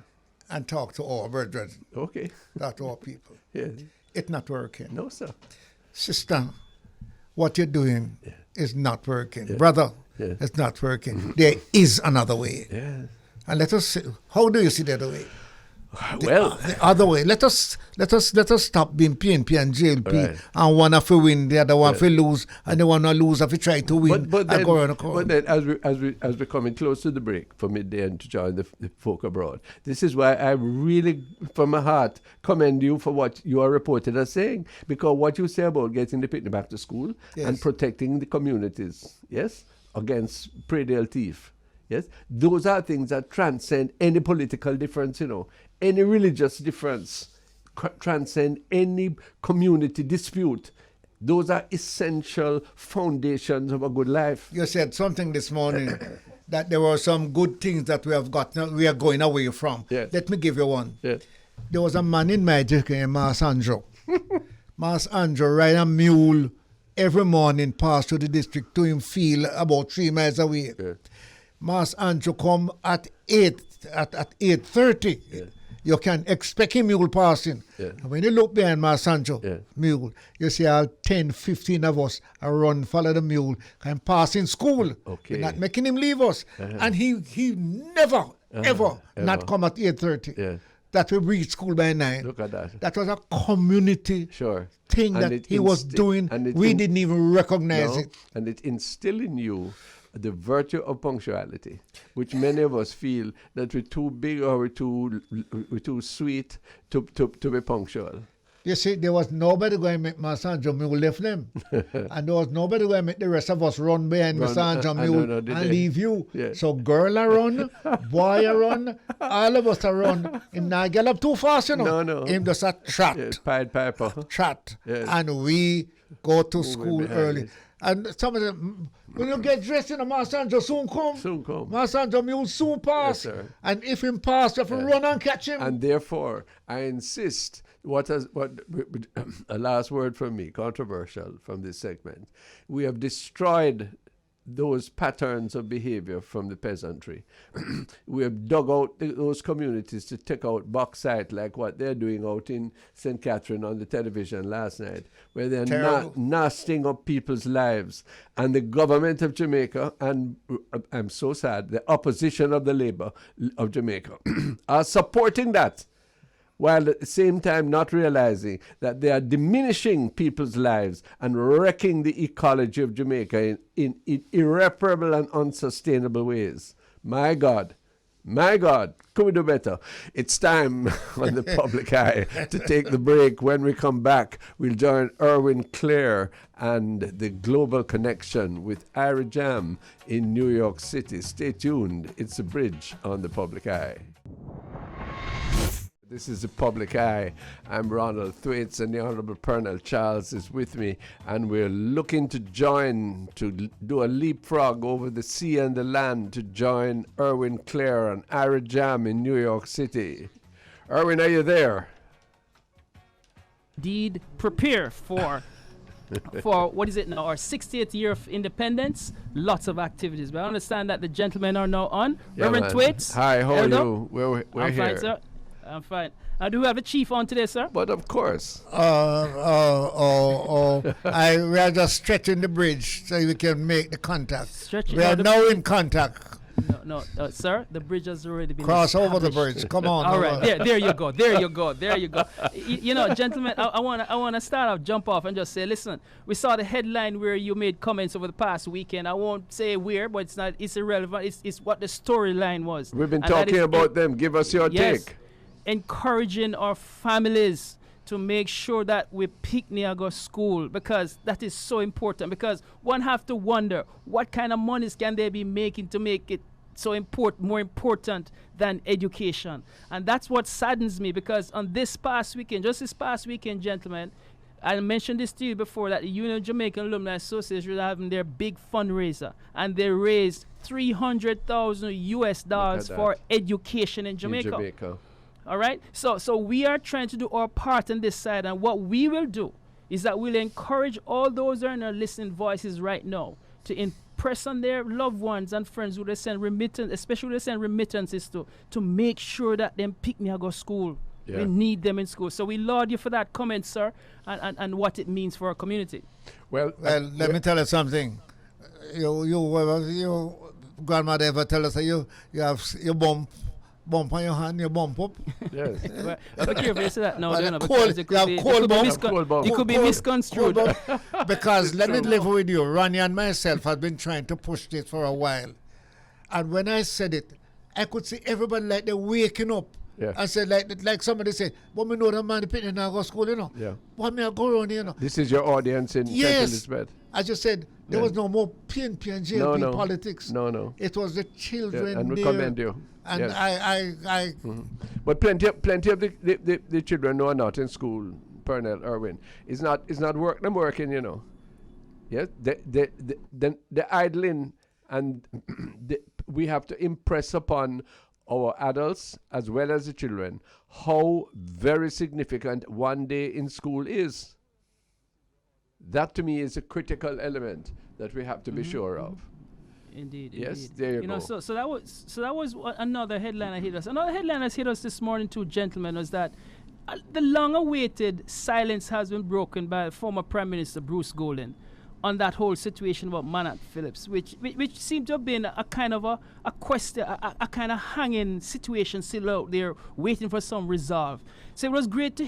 and talk to our brethren, Okay. not our people. Yes. It's not working. No, sir. Sister, what you're doing is not working. Yeah. Brother, Yeah. it's not working. There is another way. Yes. And let us see, how do you see the other way? Well, The other way. Let us stop being PNP and JLP Right. and one have to win, the other one have to lose, and the one who lose have to try to win but and then, go around the corner. but then as we're coming close to the break for midday and to join the folk abroad, this is why I really, from my heart, commend you for what you are reported as saying, because what you say about getting the picnic back to school Yes. and protecting the communities, yes, against predial thief, yes, those are things that transcend any political difference, any religious difference, transcend any community dispute. Those are essential foundations of a good life. You said something this morning that there were some good things that we are going away from. Yes. Let me give you one. Yes. There was a man in my district named Mas Andrew. Mas Andrew ride a mule every morning past to the district to him field about 3 miles away. Yeah. Mas Andrew come at 8:30. Yeah. You can expect him mule passing. Yeah. And when you look behind Mas Andrew Yeah. mule, you see all 10, 15 of us are run, follow the mule, and pass in school. Okay. We're not making him leave us. And he never, ever not come at 8:30. Yeah. That we reach school by 9. Look at that. That was a community Sure. thing And that it he was doing. and it We in- didn't even recognize No, it. and it instills in you the virtue of punctuality, which many of us feel that we're too big or we're too sweet to be punctual. You see, there was nobody going to make Masanjo Mule left them. And there was nobody going to make the rest of us run behind Run, Masanjo I Mule don't know, did and they? leave you. Yeah. So girl a run, boy a run, all of us a run. Him not get up too fast, No. Him just a trot. Yes, Pied Piper. Chat, Yes. and we go to school behind early. it. And some of them, when you get dressed in a Masanjo soon come. Soon come. Masanjo Mule soon pass. Yes, sir. And if him pass, you have to run and catch him. And therefore, I insist, a last word from me, controversial from this segment. We have destroyed those patterns of behavior from the peasantry. We have dug out those communities to take out bauxite like what they're doing out in St. Catherine on the television last night, where they're nasting up people's lives. And the government of Jamaica, and I'm so sad, the opposition of the Labour of Jamaica are supporting that, while at the same time not realizing that they are diminishing people's lives and wrecking the ecology of Jamaica in irreparable and unsustainable ways. My God, could we do better? It's time on the public eye to take the break. When we come back, we'll join Erwin Clare and the Global Connection with Ira Jam in New York City. Stay tuned. It's a bridge on the public eye. This is the Public Eye. I'm Ronald Thwaites, and the Honorable Pearnel Charles is with me, and we're looking to join, to do a leapfrog over the sea and the land to join Erwin Clare and Ira Jam in New York City. Erwin, are you there? Indeed, prepare for what is it now? Our 60th year of independence. Lots of activities. But I understand that the gentlemen are now on. Yeah, Reverend man. Thwaites. Hi, how are Elder? you? We're I'm here. fine, sir. I'm fine. Do we have a chief on today, sir? But of course. We are just stretching the bridge so we can make the contact. Stretching We are out the- now in contact. No, sir. The bridge has already been Cross over the established. bridge. Come on. All come right, on. there you go. You know, gentlemen, I wanna start off, jump off, and just say, listen. We saw the headline where you made comments over the past weekend. I won't say where, but it's not. It's irrelevant. It's what the storyline was. We've been And that talking is about them. Give us your yes, take. encouraging our families to make sure that we pick Niagara School, because that is so important. Because one have to wonder what kind of monies can they be making to make it so more important than education. And that's what saddens me, because on this past weekend, gentlemen, I mentioned this to you before, that the Union of Jamaican Alumni Association is having their big fundraiser, and they raised $300,000 for education in Jamaica. All right, so we are trying to do our part on this side, and what we will do is that we'll encourage all those that are in our listening voices right now to impress on their loved ones and friends who they send remittance, especially who they send remittances to make sure that them pick Niagara School. Yeah. We need them in school. So we laud you for that comment, sir, and what it means for our community. Well, Let me tell you something. Your grandmother ever tell us that you have your bump on your hand, your bump up? yes. But be careful, you say that now, Well, you know, cold- because it you have cold bump. Cold bump. it could be Cold- misconstrued. Because let me live with you. Ronnie and myself have been trying to push this for a while. And when I said it, I could see everybody like they're waking up. Yeah. I said, like somebody said, but me know that man depending on go school, you know. Yeah. What me I go around here, you know. This is your audience in St. Yes. Elizabeth. I just said there Yeah. was no more PNP and JLP No. politics. No. It was the Yeah, children and we there. commend you. And Yes. I But plenty of the children who are not in school, Pearnel, Erwin, is not them working, you know. Yes, the idling, and we have to impress upon our adults as well as the children how very significant one day in school is. That to me is a critical element that we have to be sure of. Indeed. Yes, indeed. there you know, go. so that was another headline that hit us. Another headline that hit us this morning, too, gentlemen, was that the long-awaited silence has been broken by former Prime Minister Bruce Golding on that whole situation about Manat Phillips, which seemed to have been a kind of a question, a kind of hanging situation still out there, waiting for some resolve. So it was great to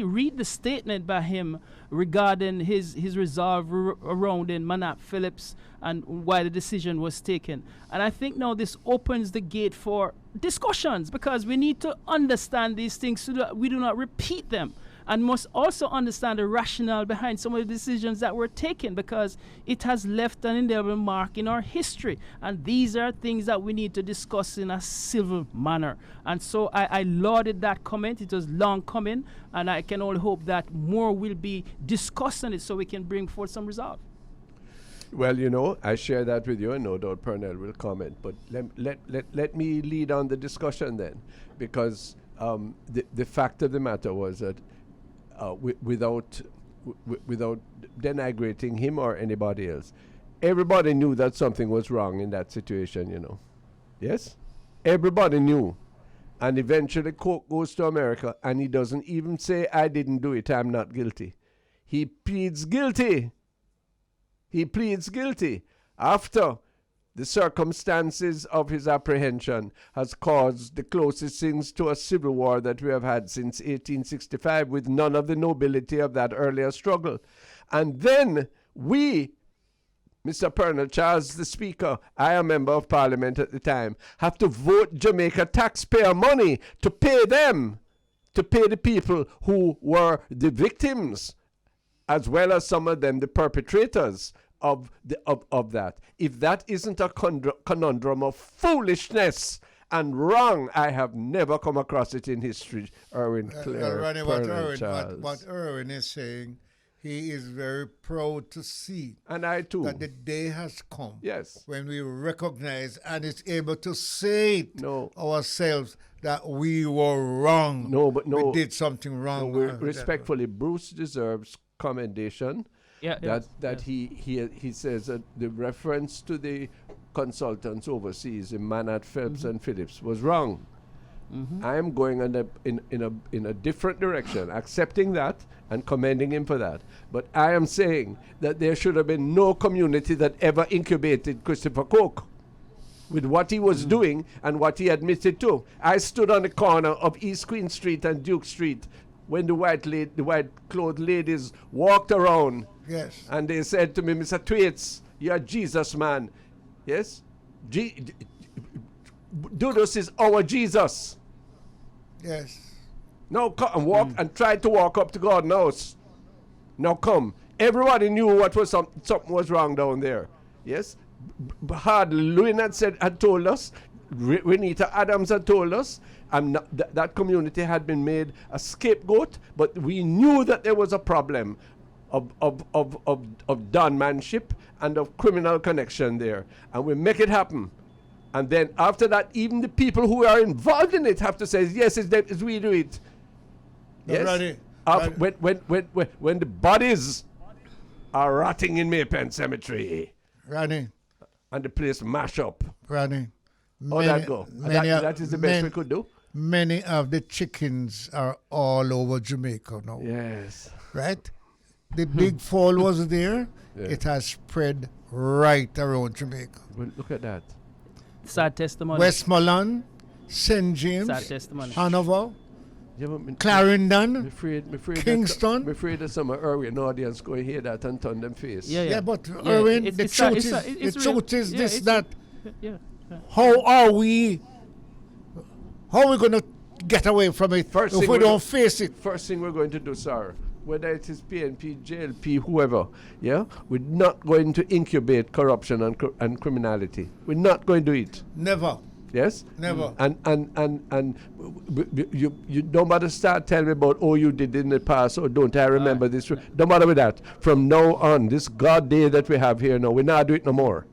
read the statement by him regarding his resolve around in Manat Phillips and why the decision was taken. And I think now this opens the gate for discussions, because we need to understand these things so that we do not repeat them, and must also understand the rationale behind some of the decisions that were taken, because it has left an indelible mark in our history. And these are things that we need to discuss in a civil manner. And so I lauded that comment. It was long coming, and I can only hope that more will be discussed on it so we can bring forth some resolve. Well, you know, I share that with you, and no doubt Pearnel will comment. But let me lead on the discussion then, because the fact of the matter was that without denigrating him or anybody else, everybody knew that something was wrong in that situation, you know. Yes? Everybody knew. And eventually Coke goes to America, and he doesn't even say, I didn't do it, I'm not guilty. He pleads guilty. He pleads guilty after the circumstances of his apprehension has caused the closest things to a civil war that we have had since 1865, with none of the nobility of that earlier struggle. And then we, Mr. Pearnel, Charles the Speaker, I am member of Parliament at the time, have to vote Jamaica taxpayer money to pay them, to pay the people who were the victims, as well as some of them the perpetrators of that. If that isn't a conundrum of foolishness and wrong, I have never come across it in history. Erwin, Claire, Ronnie, Pearnel, Charles. what Erwin is saying, he is very proud to see And I too. that the day has come Yes. when we recognize and is able to say it No. ourselves that we were wrong. No, but no. We did something No, wrong. respectfully, Bruce deserves commendation. Yeah, That he says that the reference to the consultants overseas, the man at Phelps and Phillips, was wrong. I am going in a different direction, accepting that and commending him for that. But I am saying that there should have been no community that ever incubated Christopher Coke with what he was doing and what he admitted to. I stood on the corner of East Queen Street and Duke Street when the white clothed ladies walked around. Yes. And they said to me, Mr. Thwaites, you're Jesus, man. Yes? Dudos is our Jesus. Yes. Now come and walk and try to walk up to God's house. Now come. Everybody knew what was something was wrong down there. Yes? Hardly Lewin had told us, Renita Adams had told us, and that community had been made a scapegoat, but we knew that there was a problem of donemanship and of criminal connection there. And we make it happen. And then after that, even the people who are involved in it have to say, yes, it's we do it. Yes? When the bodies are rotting in Maypen Cemetery Ronnie, and the place mash up. Ronnie. How that go? That is the best we could do. Many of the chickens are all over Jamaica now. Yes. Right? The big fall was there. Yeah. It has spread right around Jamaica. Well, look at that. Sad testimony. Westmoreland, St. James, Sad testimony. Hanover, Yeah, but Clarendon, I'm afraid Kingston. I'm afraid that some Irwin audience go and hear that and turn them face. Yeah, but Yeah, Erwin, it's- the it's sad, truth it's is, sad, it's the real. truth is Yeah, this, it's- that Yeah. how are we going to get away from it First if thing we we don't do- face it? First thing we're going to do, sir, whether it is PNP, JLP, whoever, yeah, we're not going to incubate corruption and criminality. We're not going to do it. Never. Yes? Never. And you don't bother start telling me about, oh, you did in the past, or don't I remember this. Don't bother with that. From now on, this God day that we have here now, we're not doing it no more.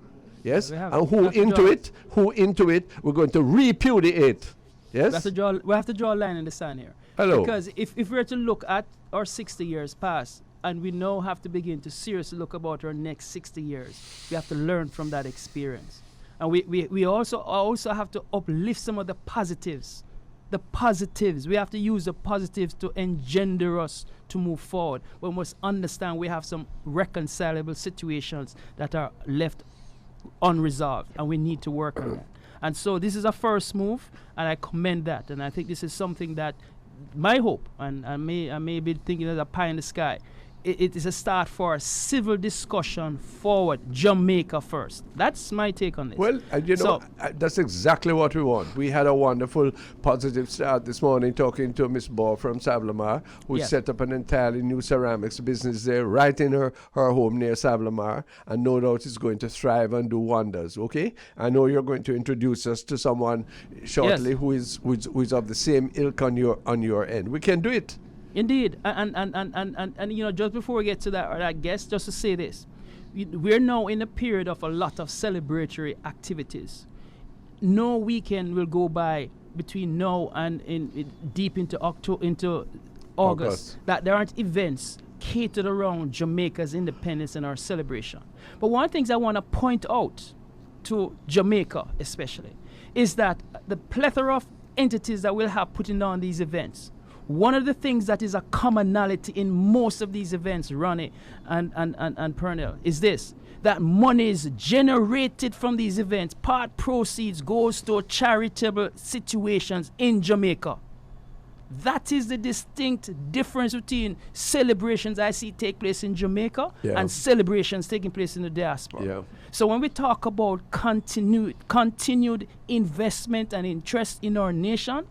Yes? We have- And we who have to into draw- it, we're going to repudiate. Yes? We have to draw a line in the sand here. Hello. Because if we're to look at our 60 years past, and we now have to begin to seriously look about our next 60 years, we have to learn from that experience. And we also have to uplift some of the positives. The positives. We have to use the positives to engender us to move forward. We must understand we have some reconcilable situations that are left unresolved, and we need to work on that. And so this is a first move, and I commend that. And I think this is something that my hope, and I may be thinking as a pie in the sky, it is a start for a civil discussion forward, Jamaica first. That's my take on this. Well, that's exactly what we want. We had a wonderful, positive start this morning talking to Miss Baugh from Savlamar, who Yes. set up an entirely new ceramics business there right in her home near Savlamar, and no doubt is going to thrive and do wonders, okay? I know you're going to introduce us to someone shortly Yes. who is of the same ilk on your end. We can do it. Indeed, and you know, just before we get to that, or I guess just to say this, we're now in a period of a lot of celebratory activities. No weekend will go by between now and deep into August that there aren't events catered around Jamaica's independence and our celebration. But one of the things I want to point out to Jamaica especially is that the plethora of entities that we'll have putting on these events, one of the things that is a commonality in most of these events, Ronnie and Pearnel, is this: that monies generated from these events, part proceeds goes to charitable situations in Jamaica. That is the distinct difference between celebrations I see take place in Jamaica and celebrations taking place in the diaspora. Yeah. So when we talk about continued investment and interest in our nation,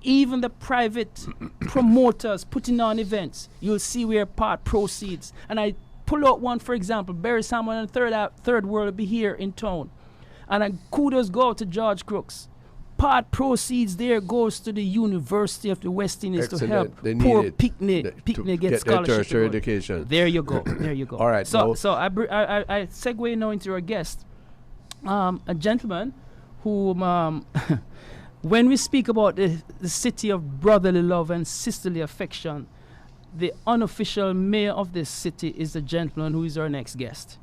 even the private promoters putting on events, you'll see where part proceeds. And I pull out one, for example, Barry Salmon and Third World will be here in town. And kudos go to George Crooks. part proceeds there goes to the University of the West Indies to help Excellent. They poor need it Picnic to get get their scholarship. tertiary to go. education. There you go. There you go. All right, So now- so I segue now into our guest, a gentleman who when we speak about the city of brotherly love and sisterly affection, the unofficial mayor of this city is the gentleman who is our next guest.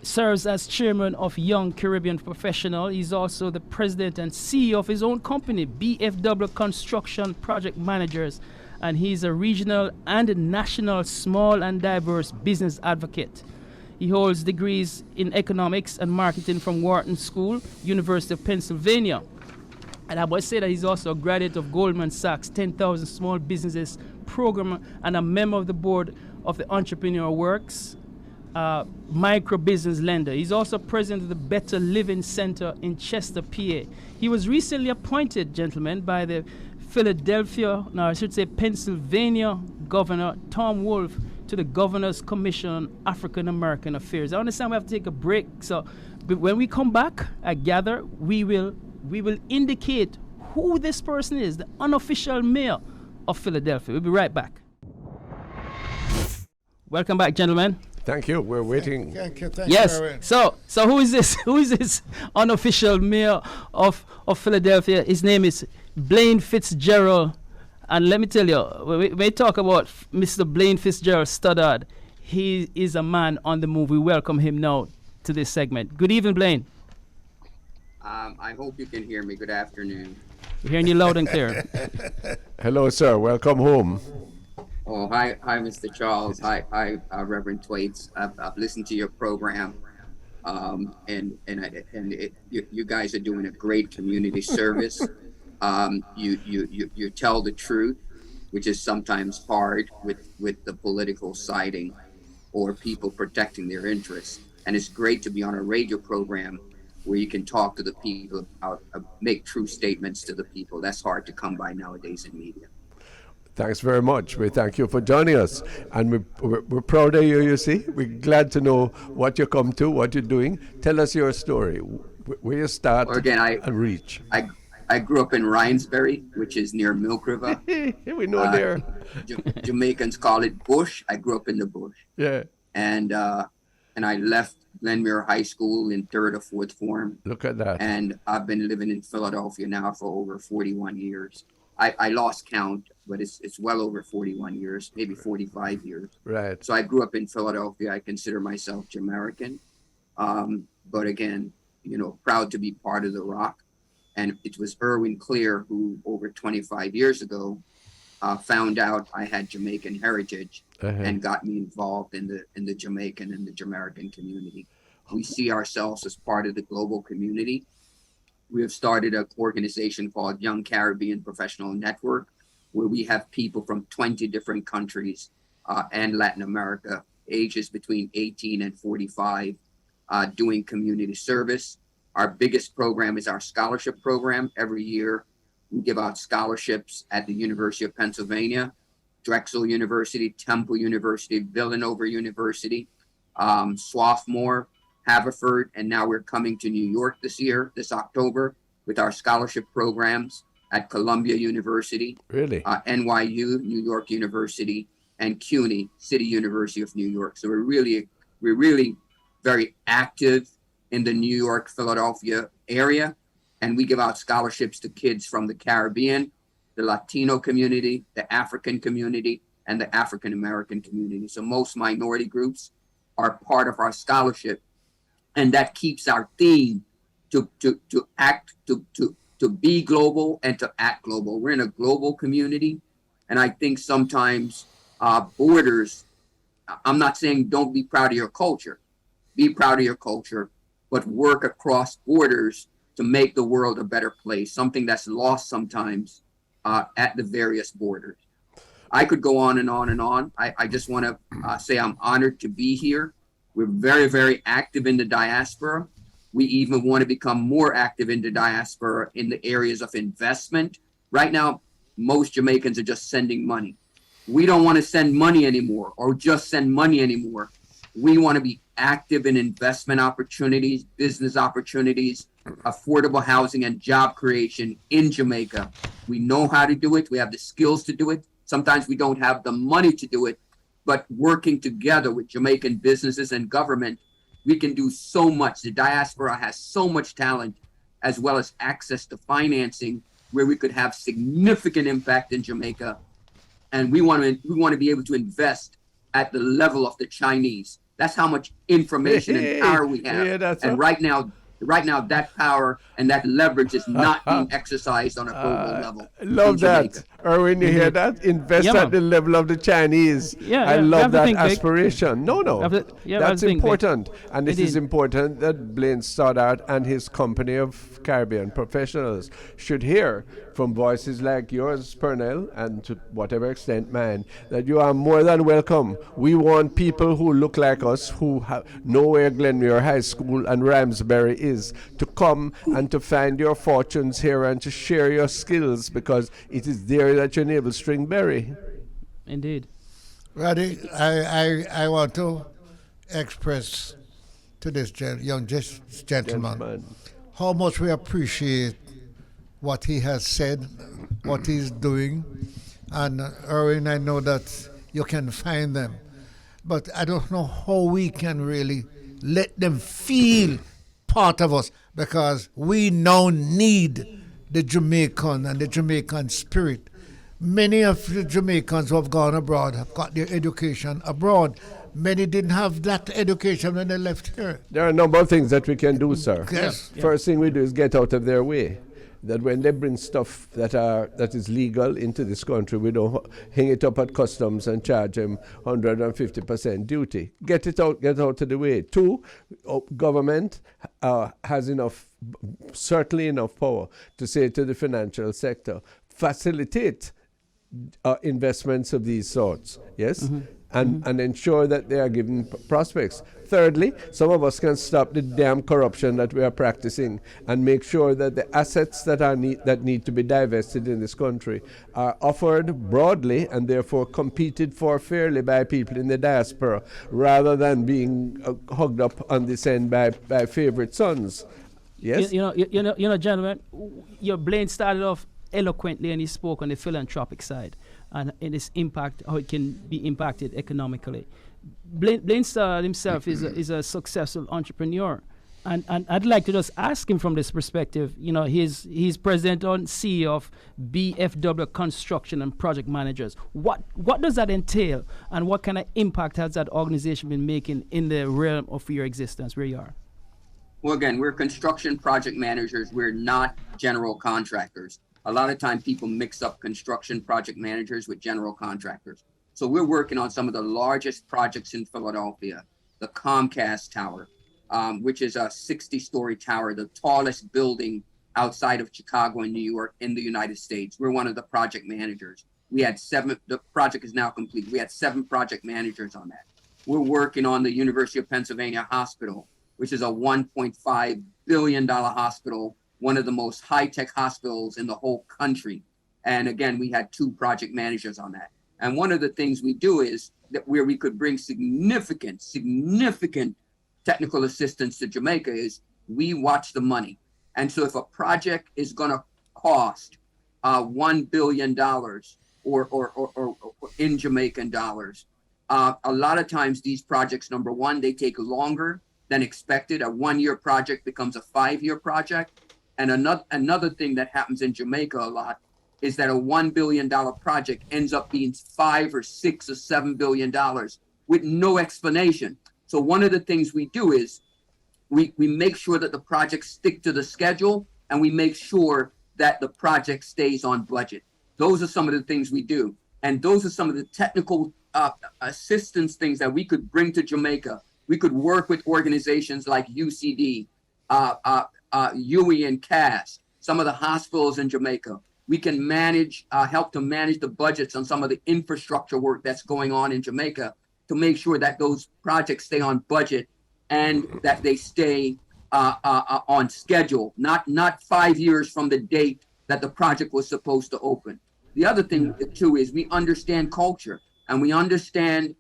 Serves as chairman of Young Caribbean Professional. He's also the president and CEO of his own company, BFW Construction Project Managers, and he's a regional and a national small and diverse business advocate. He holds degrees in economics and marketing from Wharton School, University of Pennsylvania. And I must say that he's also a graduate of Goldman Sachs 10,000 Small Businesses Program and a member of the board of the Entrepreneur Works micro business lender. He's also president of the Better Living Center in Chester, PA. He was recently appointed, gentlemen, by the Pennsylvania Governor Tom Wolf to the Governor's Commission on African American Affairs. I understand we have to take a break, so when we come back, I gather we will indicate who this person is, the unofficial mayor of Philadelphia. We'll be right back. Welcome back, gentlemen. Thank you. We're waiting. Thank you. Yes. So who is this? Who is this unofficial mayor of Philadelphia? His name is Blane Fitzgerald. And let me tell you, when we talk about Mr. Blane Fitzgerald Stoddart, he is a man on the move. We welcome him now to this segment. Good evening, Blane. I hope you can hear me. Good afternoon. We're hearing you loud and clear. Hello, sir. Welcome home. Oh, hi, Mr. Charles. Hi, Reverend Thwaites. I've listened to your program, you guys are doing a great community service. You tell the truth, which is sometimes hard with the political siding or people protecting their interests. And it's great to be on a radio program where you can talk to the people, make true statements to the people. That's hard to come by nowadays in media. Thanks very much. We thank you for joining us. And we're proud of you, you see. We're glad to know what you come to, what you're doing. Tell us your story, where you start and reach. I grew up in Rhinesbury, which is near Milk River. We know there. Jamaicans call it bush. I grew up in the bush. Yeah. And I left Glenmuir High School in 3rd or 4th form. Look at that. And I've been living in Philadelphia now for over 41 years. I lost count, but it's well over 41 years, maybe 45 years. Right. So I grew up in Philadelphia. I consider myself Jamaican. But again, proud to be part of the Rock. And it was Irwin Clear who, over 25 years ago, found out I had Jamaican heritage and got me involved in the Jamaican and the Jamaican community. We see ourselves as part of the global community. We have started an organization called Young Caribbean Professional Network, where we have people from 20 different countries and Latin America, ages between 18 and 45, doing community service. Our biggest program is our scholarship program. Every year, we give out scholarships at the University of Pennsylvania, Drexel University, Temple University, Villanova University, Swarthmore, Haverford, and now we're coming to New York this October, with our scholarship programs at Columbia University, really, NYU, New York University, and CUNY, City University of New York. So we're really very active in the New York, Philadelphia area, and we give out scholarships to kids from the Caribbean, the Latino community, the African community, and the African American community. So most minority groups are part of our scholarship. And that keeps our theme to be global and to act global. We're in a global community. And I think sometimes borders, I'm not saying don't be proud of your culture. Be proud of your culture, but work across borders to make the world a better place, something that's lost sometimes at the various borders. I could go on and on and on. I just want to say I'm honored to be here. We're very, very active in the diaspora. We even want to become more active in the diaspora in the areas of investment. Right now, most Jamaicans are just sending money. We don't want to send money anymore or just send money anymore. We want to be active in investment opportunities, business opportunities, affordable housing, and job creation in Jamaica. We know how to do it. We have the skills to do it. Sometimes we don't have the money to do it, but working together with Jamaican businesses and government, we can do so much. The diaspora has so much talent, as well as access to financing, where we could have significant impact in Jamaica. And we want to be able to invest at the level of the Chinese. That's how much information and power we have. And right now, that power and that leverage is not being exercised on a global level. Love that. Erwin, you hear that? Invest at the level of the Chinese. I love that aspiration. That's important. And this is important that Blane Stoddart and his company of Caribbean professionals should hear from voices like yours, Pearnel, and to whatever extent mine, that you are more than welcome. We want people who look like us, who know where Glenmuir High School and Ramsbury is, to come and to find your fortunes here and to share your skills, because it is there that you enable Stringberry. Indeed. Roddy, I want to express to this young gentleman how much we appreciate what he has said, what he's doing. And Erwin, I know that you can find them, but I don't know how we can really let them feel part of us, because we now need the Jamaican and the Jamaican spirit. Many of the Jamaicans who have gone abroad have got their education abroad. Many didn't have that education when they left here. There are a number of things that we can do, sir. Yes. First thing we do is get out of their way. That when they bring stuff that is legal into this country, we don't hang it up at customs and charge them 150% duty. Get out of the way. Two, government has certainly enough power to say to the financial sector, facilitate investments of these sorts, yes? And ensure that they are given prospects. Thirdly, some of us can stop the damn corruption that we are practicing and make sure that the assets that need to be divested in this country are offered broadly and therefore competed for fairly by people in the diaspora, rather than being hugged up on this end by favorite sons. Yes? You know, gentlemen, your Blane started off eloquently, and he spoke on the philanthropic side and its impact, how it can be impacted economically. Blane Stoddart himself is a successful entrepreneur, and I'd like to just ask him from this perspective. You know, he's president and CEO of BFW Construction and Project Managers. What does that entail, and what kind of impact has that organization been making in the realm of your existence where you are? Well, again, we're construction project managers. We're not general contractors. A lot of time people mix up construction project managers with general contractors. So we're working on some of the largest projects in Philadelphia, the Comcast Tower, which is a 60-story tower, the tallest building outside of Chicago and New York in the United States. We're one of the project managers. The project is now complete. We had 7 project managers on that. We're working on the University of Pennsylvania Hospital, which is a $1.5 billion hospital, one of the most high-tech hospitals in the whole country. And again, we had 2 project managers on that. And one of the things we do is that where we could bring significant technical assistance to Jamaica is we watch the money. And so if a project is going to cost $1 billion or in Jamaican dollars, a lot of times these projects, number one, they take longer than expected. A 1-year project becomes a 5-year project. And another thing that happens in Jamaica a lot is that a $1 billion project ends up being $5 or $6 or $7 billion with no explanation. So one of the things we do is we make sure that the projects stick to the schedule, and we make sure that the project stays on budget. Those are some of the things we do. And those are some of the technical assistance things that we could bring to Jamaica. We could work with organizations like UCD, UE and CAS, some of the hospitals in Jamaica. We can help to manage the budgets on some of the infrastructure work that's going on in Jamaica to make sure that those projects stay on budget and that they stay on schedule, not 5 years from the date that the project was supposed to open. The other thing too is we understand culture, and we understand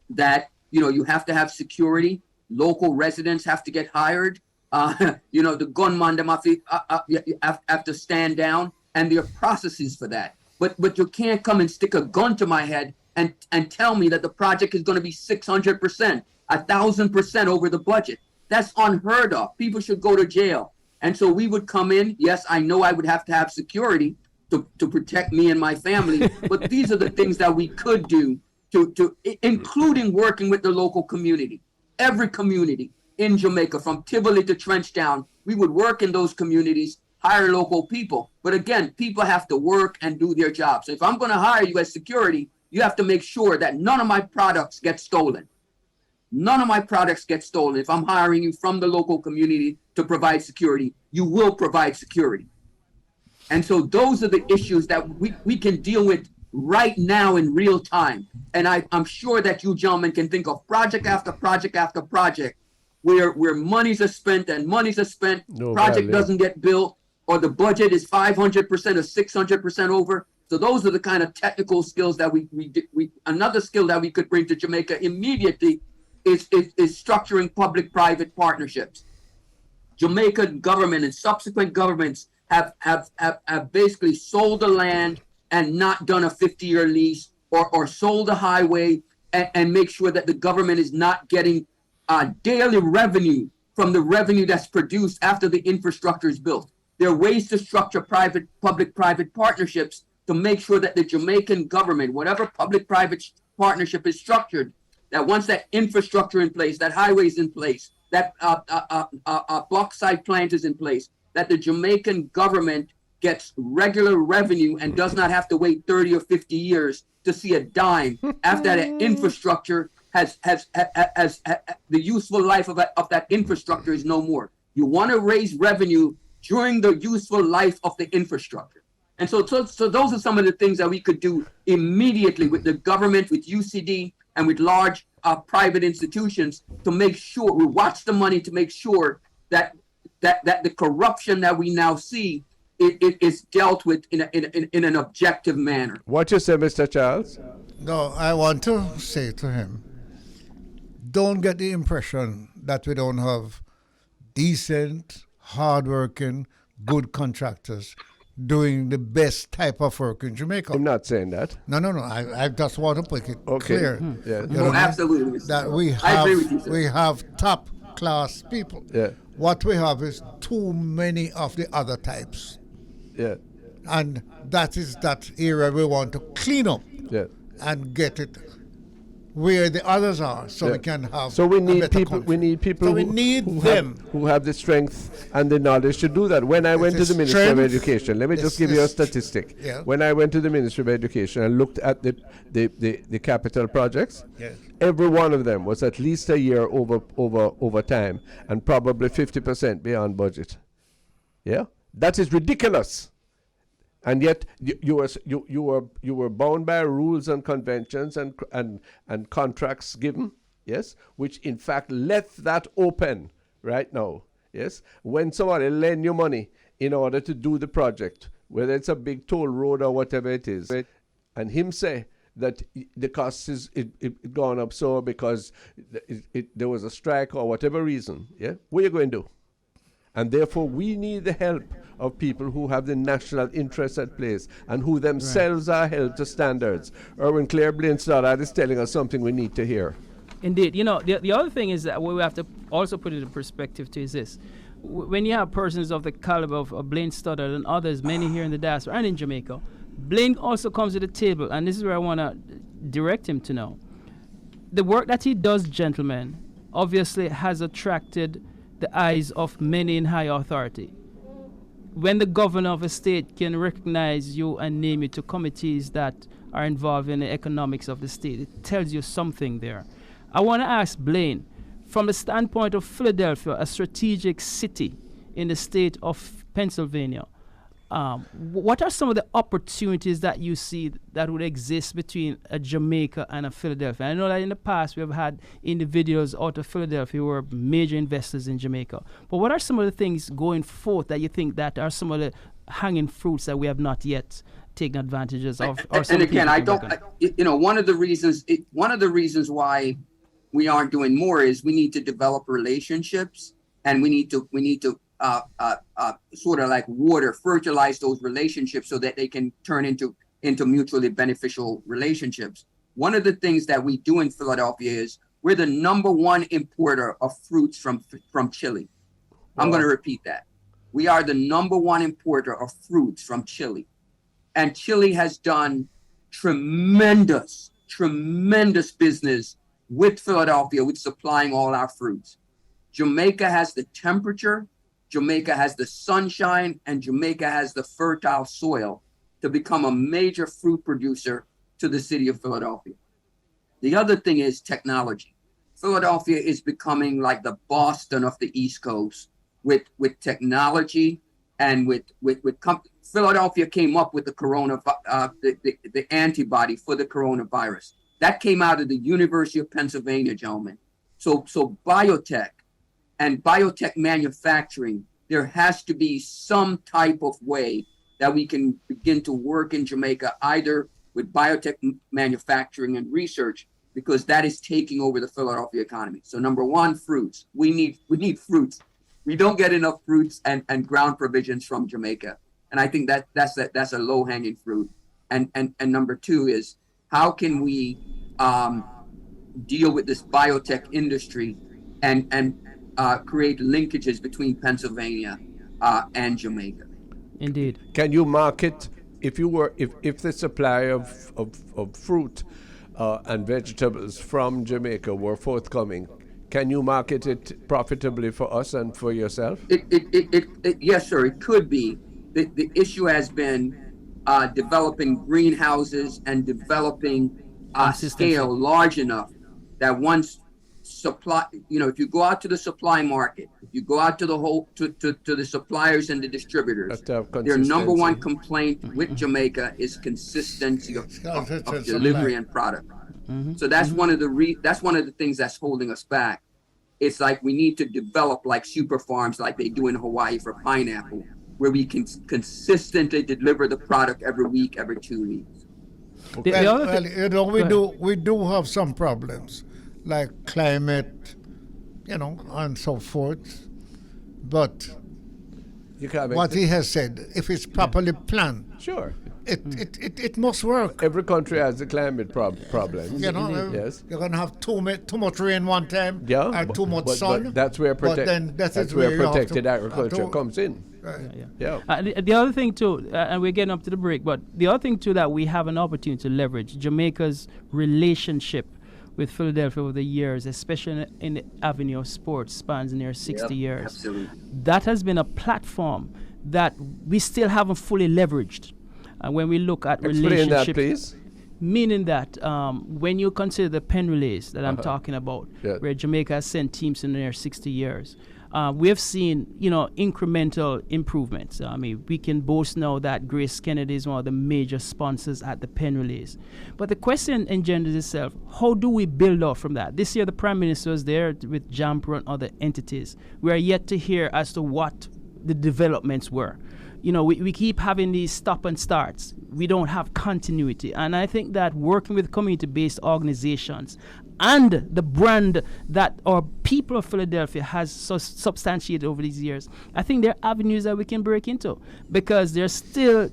that you have to have security, local residents have to get hired. The gunman them have to stand down, and there are processes for that. But you can't come and stick a gun to my head and tell me that the project is going to be 600%, 1,000% over the budget. That's unheard of. People should go to jail. And so we would come in. Yes, I know I would have to have security to protect me and my family, but these are the things that we could do including working with the local community. Every community in Jamaica, from Tivoli to Trenchtown, we would work in those communities, hire local people. But again, people have to work and do their job. So if I'm going to hire you as security, you have to make sure that none of my products get stolen. None of my products get stolen. If I'm hiring you from the local community to provide security, you will provide security. And so those are the issues that we can deal with right now in real time. And I'm sure that you gentlemen can think of project after project after project where monies are spent and monies are spent, project doesn't get built, or the budget is 500% or 600% over. So those are the kind of technical skills that we another skill that we could bring to Jamaica immediately is structuring public-private partnerships. Jamaican government and subsequent governments have basically sold the land and not done a 50-year lease or sold a highway and make sure that the government is not getting daily revenue from the revenue that's produced after the infrastructure is built. There are ways to structure public-private partnerships to make sure that the Jamaican government, whatever public-private partnership is structured, that once that infrastructure in place, that highway's in place, that bauxite plant is in place, that the Jamaican government gets regular revenue and does not have to wait 30 or 50 years to see a dime after that infrastructure has the useful life of that infrastructure is no more. You want to raise revenue during the useful life of the infrastructure. And so those are some of the things that we could do immediately with the government, with UCD, and with large private institutions to make sure we watch the money to make sure that the corruption that we now see it is dealt with in an objective manner. What you say, Mr. Charles? No, I want to say to him, don't get the impression that we don't have decent, hardworking, good contractors doing the best type of work in Jamaica. I'm not saying that. No. I just want to make it clear. Yeah. No, absolutely. That I agree with you, sir. we have top class people. Yeah. What we have is too many of the other types. Yeah. And that is that area we want to clean up and get it where the others are, so we can have. So we need people. country. We need people. So we need them who have the strength and the knowledge to do that. When I went to the Ministry of Education, let me just give you a statistic. Yeah. When I went to the Ministry of Education and looked at the capital projects, every one of them was at least a year over time, and probably 50% beyond budget. Yeah, that is ridiculous. And yet you were bound by rules and conventions and contracts given, yes, which in fact left that open right now, yes. When somebody lend you money in order to do the project, whether it's a big toll road or whatever it is, and him say that the cost is it gone up so because there was a strike or whatever reason, yeah, what are you going to do? And therefore, we need the help of people who have the national interest at place and who themselves are held to standards. Erwin Claire Blane Stoddart is telling us something we need to hear. Indeed. You know, the other thing is that what we have to also put into perspective too is this. When you have persons of the caliber of Blane Stoddart and others, many here in the diaspora and in Jamaica, Blane also comes to the table, and this is where I want to direct him to now. The work that he does, gentlemen, obviously has attracted the eyes of many in high authority. When the governor of a state can recognize you and name you to committees that are involved in the economics of the state, it tells you something there. I want to ask Blane, from the standpoint of Philadelphia, a strategic city in the state of Pennsylvania, what are some of the opportunities that you see that would exist between a Jamaica and a Philadelphia? I know that in the past we have had individuals out of Philadelphia who are major investors in Jamaica. But what are some of the things going forth that you think that are some of the hanging fruits that we have not yet taken advantages of? And again, one of the reasons why we aren't doing more is we need to develop relationships, and we need to sort of like fertilize those relationships so that they can turn into mutually beneficial relationships. One of the things that we do in Philadelphia is we're the number one importer of fruits from Chile. I'm going to repeat that. We are the number one importer of fruits from Chile. And Chile has done tremendous business with Philadelphia with supplying all our fruits. Jamaica has the temperature, Jamaica has the sunshine, and Jamaica has the fertile soil to become a major fruit producer to the city of Philadelphia. The other thing is technology. Philadelphia is becoming like the Boston of the East Coast with technology and with Philadelphia came up with the antibody for the coronavirus. That came out of the University of Pennsylvania, gentlemen. So biotech and biotech manufacturing, there has to be some type of way that we can begin to work in Jamaica, either with biotech manufacturing and research, because that is taking over the Philadelphia economy. So number one, fruits. We need fruits. We don't get enough fruits and ground provisions from Jamaica. And I think that's a low-hanging fruit. And number two is, how can we deal with this biotech industry and create linkages between Pennsylvania and Jamaica? Indeed. Can you market, if the supply of fruit and vegetables from Jamaica were forthcoming, can you market it profitably for us and for yourself? Yes, sir, it could be. The issue has been developing greenhouses and developing a scale large enough that once supply, if you go out to the supply market, if you go out to the the suppliers and the distributors, their number one complaint with Jamaica is consistency of delivery and product. Mm-hmm. So that's one of the things that's holding us back. It's like we need to develop like super farms like they do in Hawaii for pineapple, where we can consistently deliver the product every week, every 2 weeks. We do have some problems, like climate, and so forth. But what he has said, if it's properly planned, sure, it must work. Every country has a climate problem. Yes. You're gonna have too much rain one time, or too much sun. But that's where protected agriculture comes in. The other thing too, and we're getting up to the break, but the other thing too that we have an opportunity to leverage Jamaica's relationship with Philadelphia over the years, especially in the avenue of sports, spans near 60 years. Absolutely. That has been a platform that we still haven't fully leveraged. And when we look at relationships, that, please. Meaning that when you consider the pen relays that I'm talking about, where Jamaica has sent teams in their 60 years, we have seen, incremental improvements. I mean, we can boast now that Grace Kennedy is one of the major sponsors at the pen relays. But the question engenders itself, how do we build off from that? This year, the Prime Minister was there with JAMPRO and other entities. We are yet to hear as to what the developments were. We keep having these stop and starts. We don't have continuity. And I think that working with community-based organizations and the brand that our people of Philadelphia has substantiated over these years, I think there are avenues that we can break into, because there's still,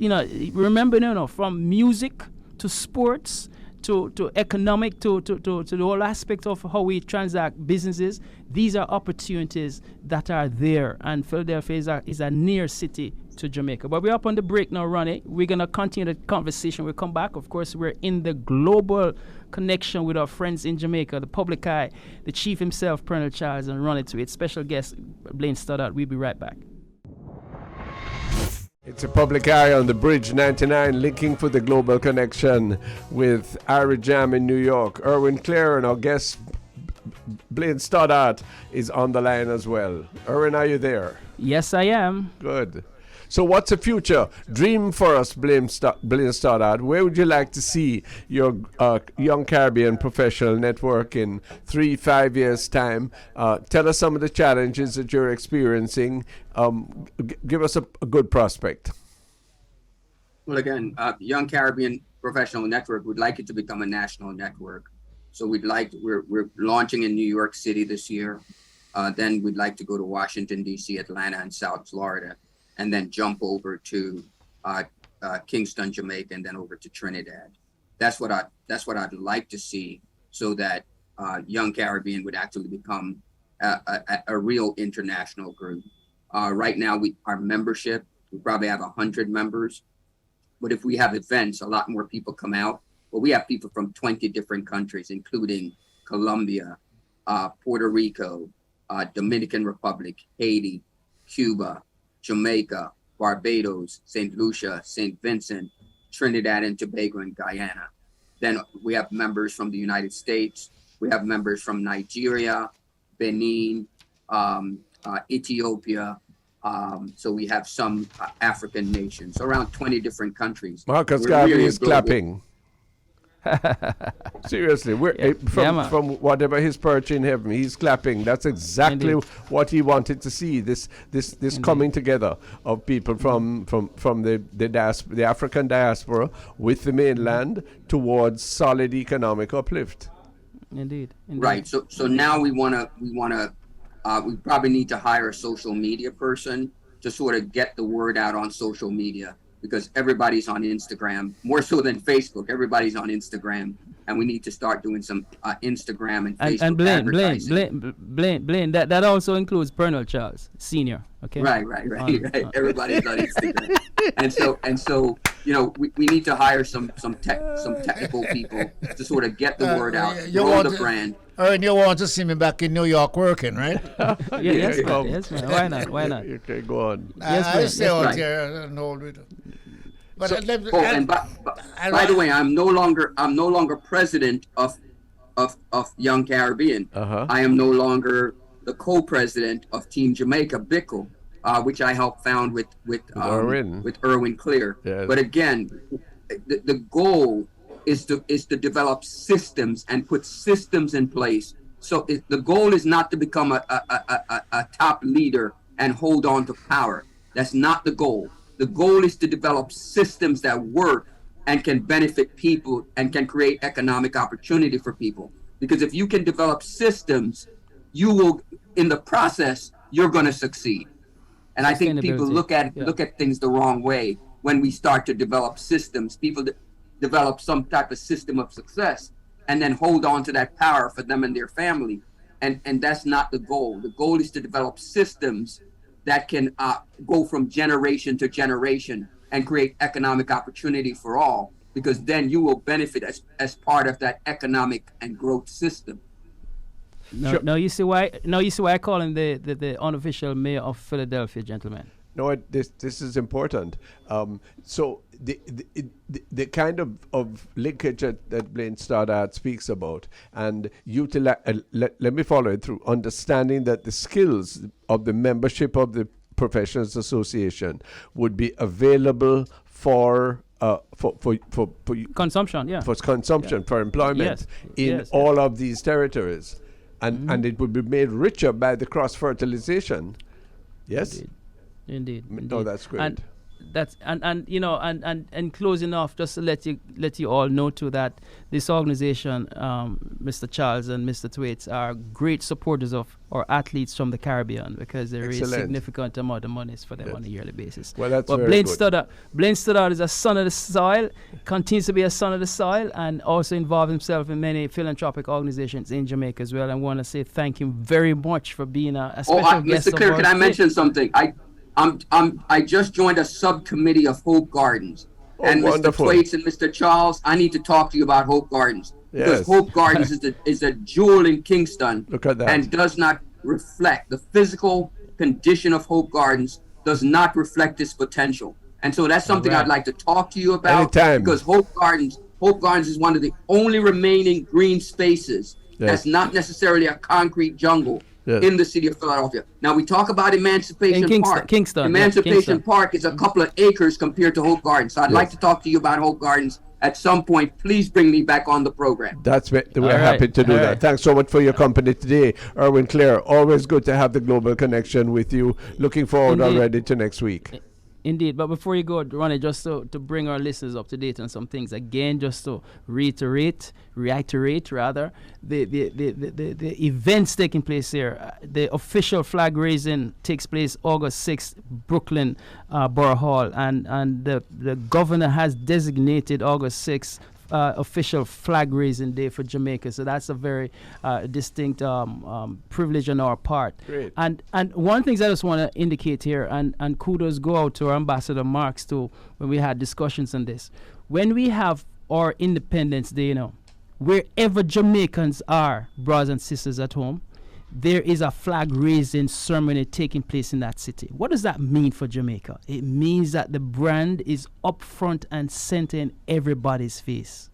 remember, from music to sports to economic to the whole aspect of how we transact businesses, these are opportunities that are there, and Philadelphia is a near city to Jamaica. But we're up on the break now, Ronnie. We're going to continue the conversation. We'll come back. Of course, we're in the global connection with our friends in Jamaica, the public eye, the chief himself, Pearnel Charles, and Ronnie Thwaites, special guest, Blane Stoddart. We'll be right back. It's a public eye on the Bridge 99, linking for the global connection with Ira Jam in New York. Erwin Clare and our guest, Blane Stoddart, is on the line as well. Erwin, are you there? Yes, I am. Good. So what's the future? Dream for us, Blane Stoddart. Where would you like to see your Young Caribbean professional network in 3-5 years' time? Tell us some of the challenges that you're experiencing. Give us a good prospect. Well, again, Young Caribbean Professional Network would like it to become a national network. So we're launching in New York City this year. Then we'd like to go to Washington, D.C., Atlanta, and South Florida, and then jump over to Kingston, Jamaica, and then over to Trinidad. That's what I'd like to see, so that Young Caribbean would actually become a real international group. Right now, our membership, we probably have 100 members, but if we have events, a lot more people come out. But we have people from 20 different countries, including Colombia, Puerto Rico, Dominican Republic, Haiti, Cuba, Jamaica, Barbados, St. Lucia, St. Vincent, Trinidad and Tobago, and Guyana. Then we have members from the United States. We have members from Nigeria, Benin, Ethiopia. So we have some African nations, around 20 different countries. Marcus We're Garvey really is global. clapping. Seriously, from whatever his perch in heaven, he's clapping. That's exactly what he wanted to see. This coming together of people from the African diaspora with the mainland towards solid economic uplift. Indeed. Right. So now we probably need to hire a social media person to sort of get the word out on social media, because everybody's on Instagram, more so than Facebook. Everybody's on Instagram, and we need to start doing some Instagram and Facebook advertising. Blane, that also includes Pearnel Charles, Senior. Okay. Right. Everybody's on Instagram, and so we need to hire some technical people to sort of get the word out, grow the brand. And you want to see me back in New York working, right? Yes, man. Why not? Okay, go on. I stay out here and hold with it. But By the way, I'm no longer president of Young Caribbean. I am no longer the co-president of Team Jamaica, BICO, which I helped found with Erwin Clear. Yes. But again, the goal is to develop systems and put systems in place. So the goal is not to become a top leader and hold on to power. That's not the goal. The goal is to develop systems that work and can benefit people and can create economic opportunity for people. Because if you can develop systems, you will, in the process, you're going to succeed. And I think people look at things the wrong way when we start to develop systems. People develop some type of system of success and then hold on to that power for them and their family. And that's not the goal. The goal is to develop systems that can go from generation to generation and create economic opportunity for all, because then you will benefit as part of that economic and growth system. No, you see why I call him the unofficial mayor of Philadelphia, gentlemen. No, this is important. So the kind of linkage that Blane Stoddart speaks about, and let me follow it through, understanding that the skills of the membership of the Professionals Association would be available for consumption, for employment in all of these territories, and it would be made richer by the cross fertilization. Yes. Indeed. No, that's great. And that's and closing off, just to let you all know too that this organization, Mr. Charles and Mr. Thwaites, are great supporters of our athletes from the Caribbean, because there is significant amount of monies for them on a yearly basis. Well, that's very good. Blane Stoddart is a son of the soil, continues to be a son of the soil, and also involved himself in many philanthropic organizations in Jamaica as well. I want to say thank him very much for being a special guest. Mr. Clear, can I mention something? I just joined a subcommittee of Hope Gardens. And wonderful. Mr. Thwaites and Mr. Charles, I need to talk to you about Hope Gardens. Because Hope Gardens is a jewel in Kingston. Look at that. And does not reflect the physical condition of Hope Gardens, does not reflect its potential. And so that's something I'd like to talk to you about. Anytime. Because Hope Gardens is one of the only remaining green spaces that's not necessarily a concrete jungle. In the city of Philadelphia. Now we talk about Emancipation Park. Emancipation Park is a couple of acres compared to Hope Gardens. So I'd like to talk to you about Hope Gardens at some point. Please bring me back on the program. We're happy to do that. Thanks so much for your company today, Erwin Clare. Always good to have the global connection with you. Looking forward already to next week. Indeed, but before you go, Ronnie, just to bring our listeners up to date on some things, again, just to reiterate rather, the events taking place here. The official flag raising takes place August 6th, Brooklyn Borough Hall, and the governor has designated August 6th official flag raising day for Jamaica. So that's a very distinct privilege on our part. Great. And one thing I just want to indicate here, and kudos go out to our Ambassador Marks too, when we had discussions on this. When we have our Independence Day, wherever Jamaicans are, brothers and sisters at home, there is a flag raising ceremony taking place in that city. What does that mean for Jamaica? It means that the brand is up front and center in everybody's face.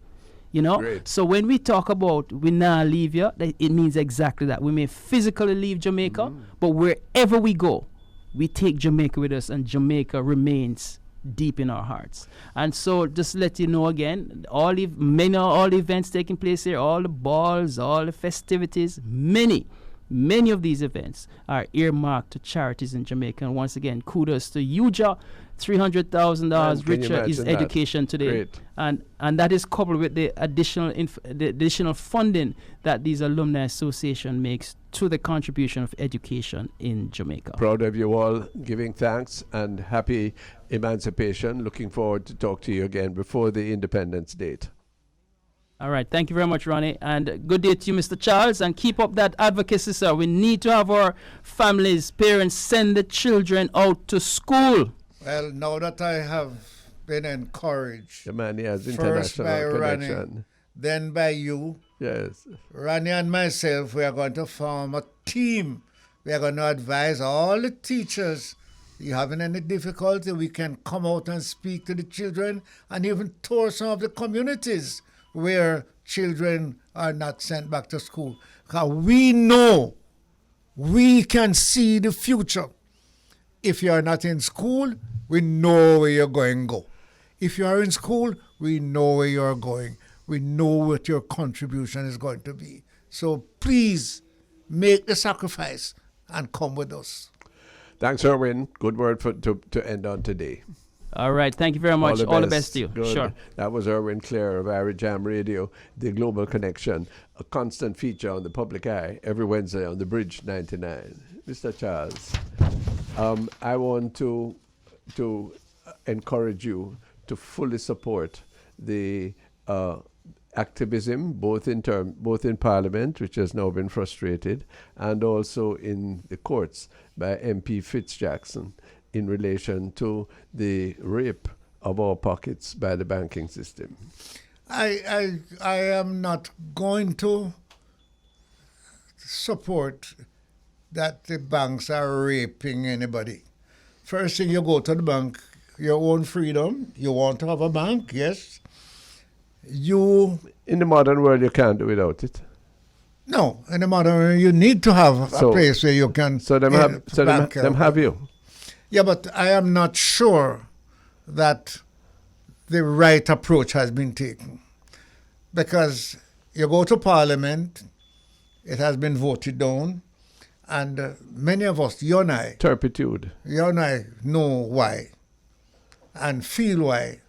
Great. So when we talk about we now leave you, it means exactly that. We may physically leave Jamaica, but wherever we go, we take Jamaica with us, and Jamaica remains deep in our hearts. And so just let you know again, all the events taking place here, all the balls, all the festivities, many of these events are earmarked to charities in Jamaica. And once again, kudos to UJA. $300,000 richer is education today. Great. And that is coupled with the additional funding that these alumni association makes to the contribution of education in Jamaica. Proud of you all, giving thanks and happy emancipation. Looking forward to talk to you again before the independence date. All right. Thank you very much, Ronnie. And good day to you, Mr. Charles. And keep up that advocacy, sir. We need to have our families, parents, send the children out to school. Well, now that I have been encouraged, The man, he has first by international Ronnie, connection. then by you, Yes. Ronnie and myself, we are going to form a team. We are going to advise all the teachers. You having any difficulty, we can come out and speak to the children and even tour some of the communities where children are not sent back to school. Because we know, we can see the future. If you are not in school, we know where you're going to go. If you are in school, we know where you're going. We know what your contribution is going to be. So please make the sacrifice and come with us. Thanks, Erwin. Good word to end on today. All right. Thank you very much. All the best to you. Good. Sure. That was Erwin Clare of Ira Jam Radio, the Global Connection, a constant feature on the public eye every Wednesday on the Bridge 99. Mr. Charles, I want to encourage you to fully support the activism, both in Parliament, which has now been frustrated, and also in the courts by MP Fitz Jackson in relation to the rape of our pockets by the banking system. I am not going to support that the banks are raping anybody. First thing, you go to the bank, your own freedom, you want to have a bank, yes. In the modern world, you can't do without it. No, in the modern world, you need to have a place where you can. Them have you. Yeah, but I am not sure that the right approach has been taken. Because you go to Parliament, it has been voted down, and many of us, you and I, Turpitude. You and I know why and feel why.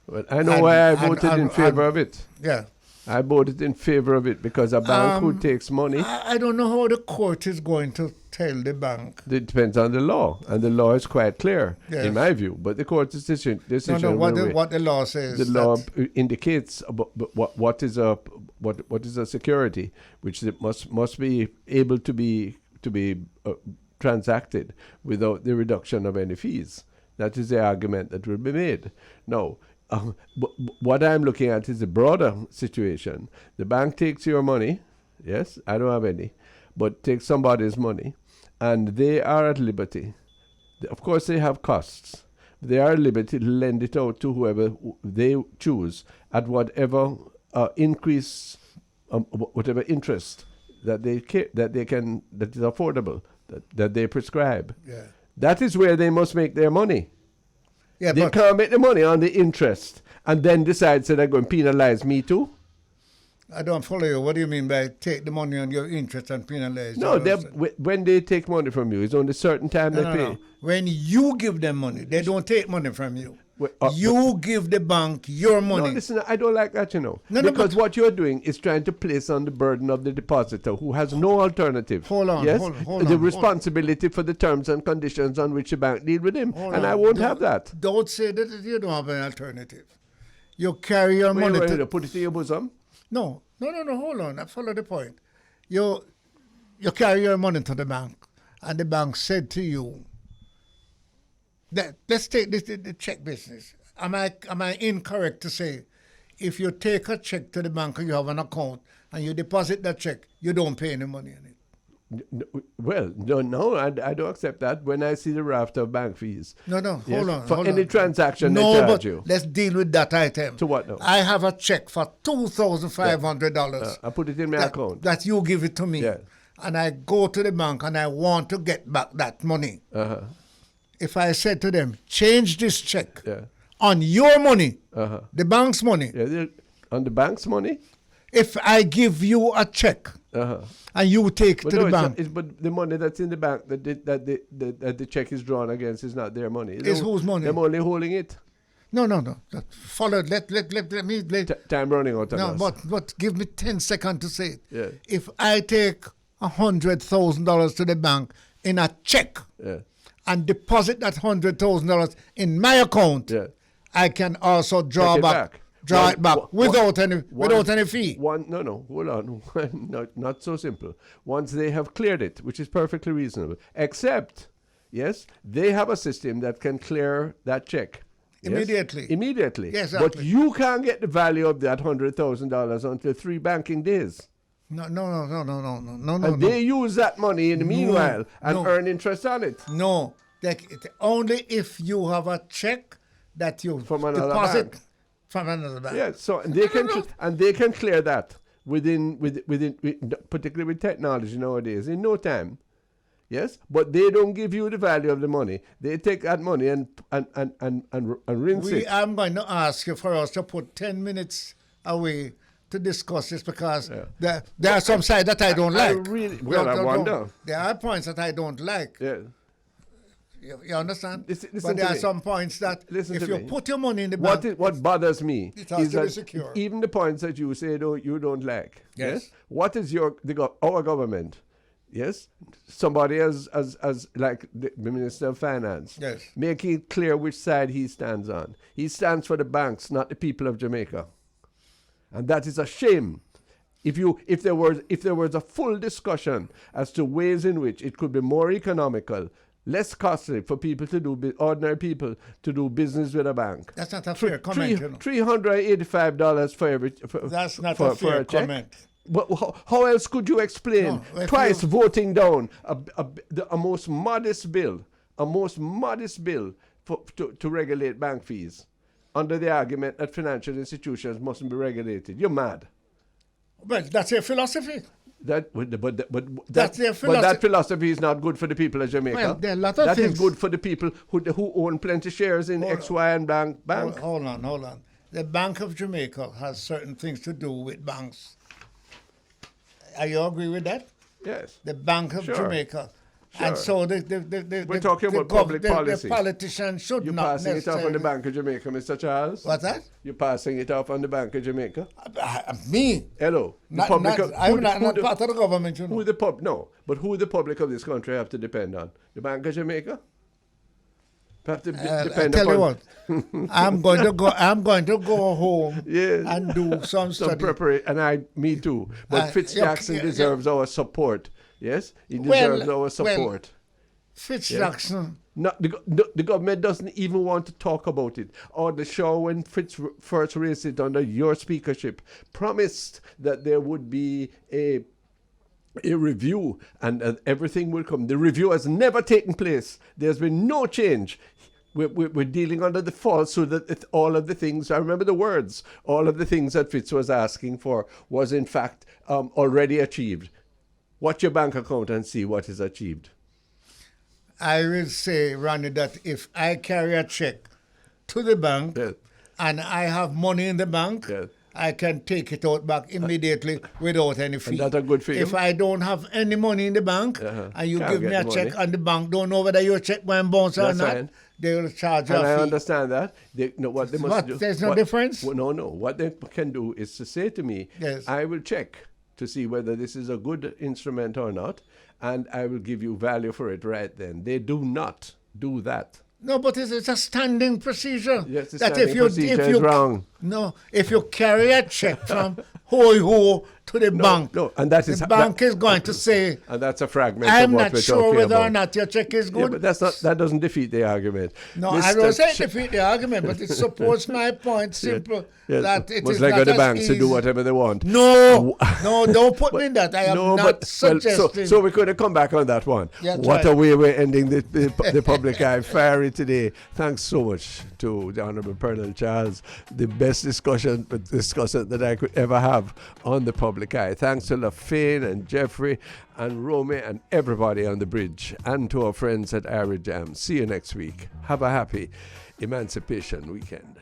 Well, I know why I voted in favor of it. Yeah. I voted in favor of it because a bank who takes money. I don't know how the court is going to tell the bank. It depends on the law, and the law is quite clear, Yes. in my view. But the court's decision. What the law says. The law indicates what is a security, which it must be able to be transacted without the reduction of any fees. That is the argument that will be made. Now, what I'm looking at is a broader situation. The bank takes your money. Yes, I don't have any, but takes somebody's money, and they are at liberty. Of course, they have costs. They are at liberty to lend it out to whoever they choose at whatever increase, whatever interest that is affordable, that they prescribe. Yeah. That is where they must make their money. Yeah, They can't make the money on the interest and then decide, so they're going to penalize me too. I don't follow you. What do you mean by take the money on your interest and penalize? No, when they take money from you, it's only certain time they pay. No. When you give them money, they don't take money from you. Well, You give the bank your money. No, listen, I don't like that, No, because but- what you're doing is trying to place on the burden of the depositor who has no alternative. Hold on, yes, hold on, the hold on. responsibility for the terms and conditions on which the bank deal with him, Hold and on. I won't have that. Don't say that you don't have an alternative. You carry your money Wait, to... put it in your bosom. No, hold on. I follow the point. You carry your money to the bank, and the bank said to you, let's take this the check business. Am I incorrect to say, if you take a check to the bank and you have an account and you deposit that check, you don't pay any money on it? Well, no, I don't accept that when I see the raft of bank fees. No, Yes, hold on. for hold any on. transaction no, they charge but you. let's deal with that item. To what now? I have a check for $2,500. I put it in my account. That you give it to me. Yeah. And I go to the bank and I want to get back that money. Uh-huh. If I said to them, change this check Yeah. on your money, Uh-huh. the bank's money. Yeah, on the bank's money. If I give you a check Uh-huh. and you take But to no, the bank, but the money that's in the bank that the check is drawn against is not their money. It's whose money? They're only holding it. no. Follow. Let me. Time running out on No, us. but give me 10 seconds to say it. Yeah. If I take $100,000 to the bank in a check Yeah. and deposit that $100,000 in my account, Yeah. I can also draw Take it back. back. Draw One- it back one- without one- any fee. No, hold on. Not so simple. Once they have cleared it, which is perfectly reasonable, except, yes, they have a system that can clear that check. Yes? Immediately. Immediately. Yes, But exactly. you can't get the value of that $100,000 until 3 banking days. No. And they use that money in the meanwhile and no. earn interest on it. No, only if you have a check that you From another deposit bank. from another bank. Yeah, so they can clear that within particularly with technology nowadays in no time. Yes, but they don't give you the value of the money. They take that money and rinse it. I'm going to ask you for us to put 10 minutes away to discuss this because there are some sides that I don't like. I wonder. There are points that I don't like. Yeah. You understand? Listen but to there are me. some points that Listen if to you me. put your money in the bank, What bothers me It has is to be that secure. even the points that you say you don't like. Yes. What is our government? Yes. Somebody as like the Minister of Finance. Yes. Making it clear which side he stands on. He stands for the banks, not the people of Jamaica. And that is a shame. If there was a full discussion as to ways in which it could be more economical, less costly for people to do ordinary people to do business with a bank. that's not a fair comment. You know. $385 for every. That's not for a fair check. comment. But how else could you explain No, if twice you- voting down a most modest bill, to regulate bank fees, under the argument that financial institutions mustn't be regulated? You're mad. Well, that's your philosophy. But That's their that philosophy is not good for the people of Jamaica. Well, there are a lot of That is things. good for the people who own plenty shares in XY and bank. Hold on. The Bank of Jamaica has certain things to do with banks. Are you agree with that? Yes. The Bank of Sure. Jamaica. Sure. And so We're talking about public policy. The politicians should You're not passing it off necessarily... on the Bank of Jamaica, Mr. Charles. What's that? You're passing it off on the Bank of Jamaica. Me? Hello. The Not, public not, of- I'm who- not, who not the- part of the government, you know. Who the pub? No, but who the public of this country have to depend on? The Bank of Jamaica. Have to I depend tell you upon what, I'm going to go home Yes. and do some some study. preparation, and me too. But Fitz Jackson yeah. deserves our support. Yes, he Well, deserves our support. Fitz Yeah. Jackson, Not the government doesn't even want to talk about it. Or the show when Fitz first raised it under your speakership promised that there would be a review and everything will come. The review has never taken place. There's been no change. We're dealing under the falsehood that all of the things, I remember the words, all of the things that Fitz was asking for was in fact already achieved. Watch your bank account and see what is achieved. I will say, Ronnie, that if I carry a check to the bank Yes. and I have money in the bank, Yes. I can take it out back immediately without any fee. And that's a good for you? If I don't have any money in the bank and you Can't give me get a the check money. and the bank don't know whether your check went bounce or That's not, fine. they will charge you And I a fee. understand that. What they must What? do. There's no difference? Well, no. What they can do is to say to me, Yes. I will check to see whether this is a good instrument or not, and I will give you value for it right then. They do not do that. No, but it's a standing procedure. Yes, the that standing procedure is wrong. No, if you carry a check from ho to the bank, No, and that is the bank is going to say, and that's a fragment I'm of what not we're sure talking whether about. or not your check is Yeah, good. but that doesn't defeat the argument. No, I Mr. don't say Ch- defeat the argument, but it supports my point simple Yes, that it was is like not the as banks to do easy. whatever they want. No, don't put me in that. I am No, not but well, suggesting. so we could have come back on that one. Yeah, What right. a way we're ending the public eye fiery today. Thanks so much to the Honourable Pearnel Charles, the best discussion that I could ever have on the public eye. Thanks to LaFane and Jeffrey and Romy and everybody on the bridge, and to our friends at Ira Jam. See you next week. Have a happy Emancipation Weekend.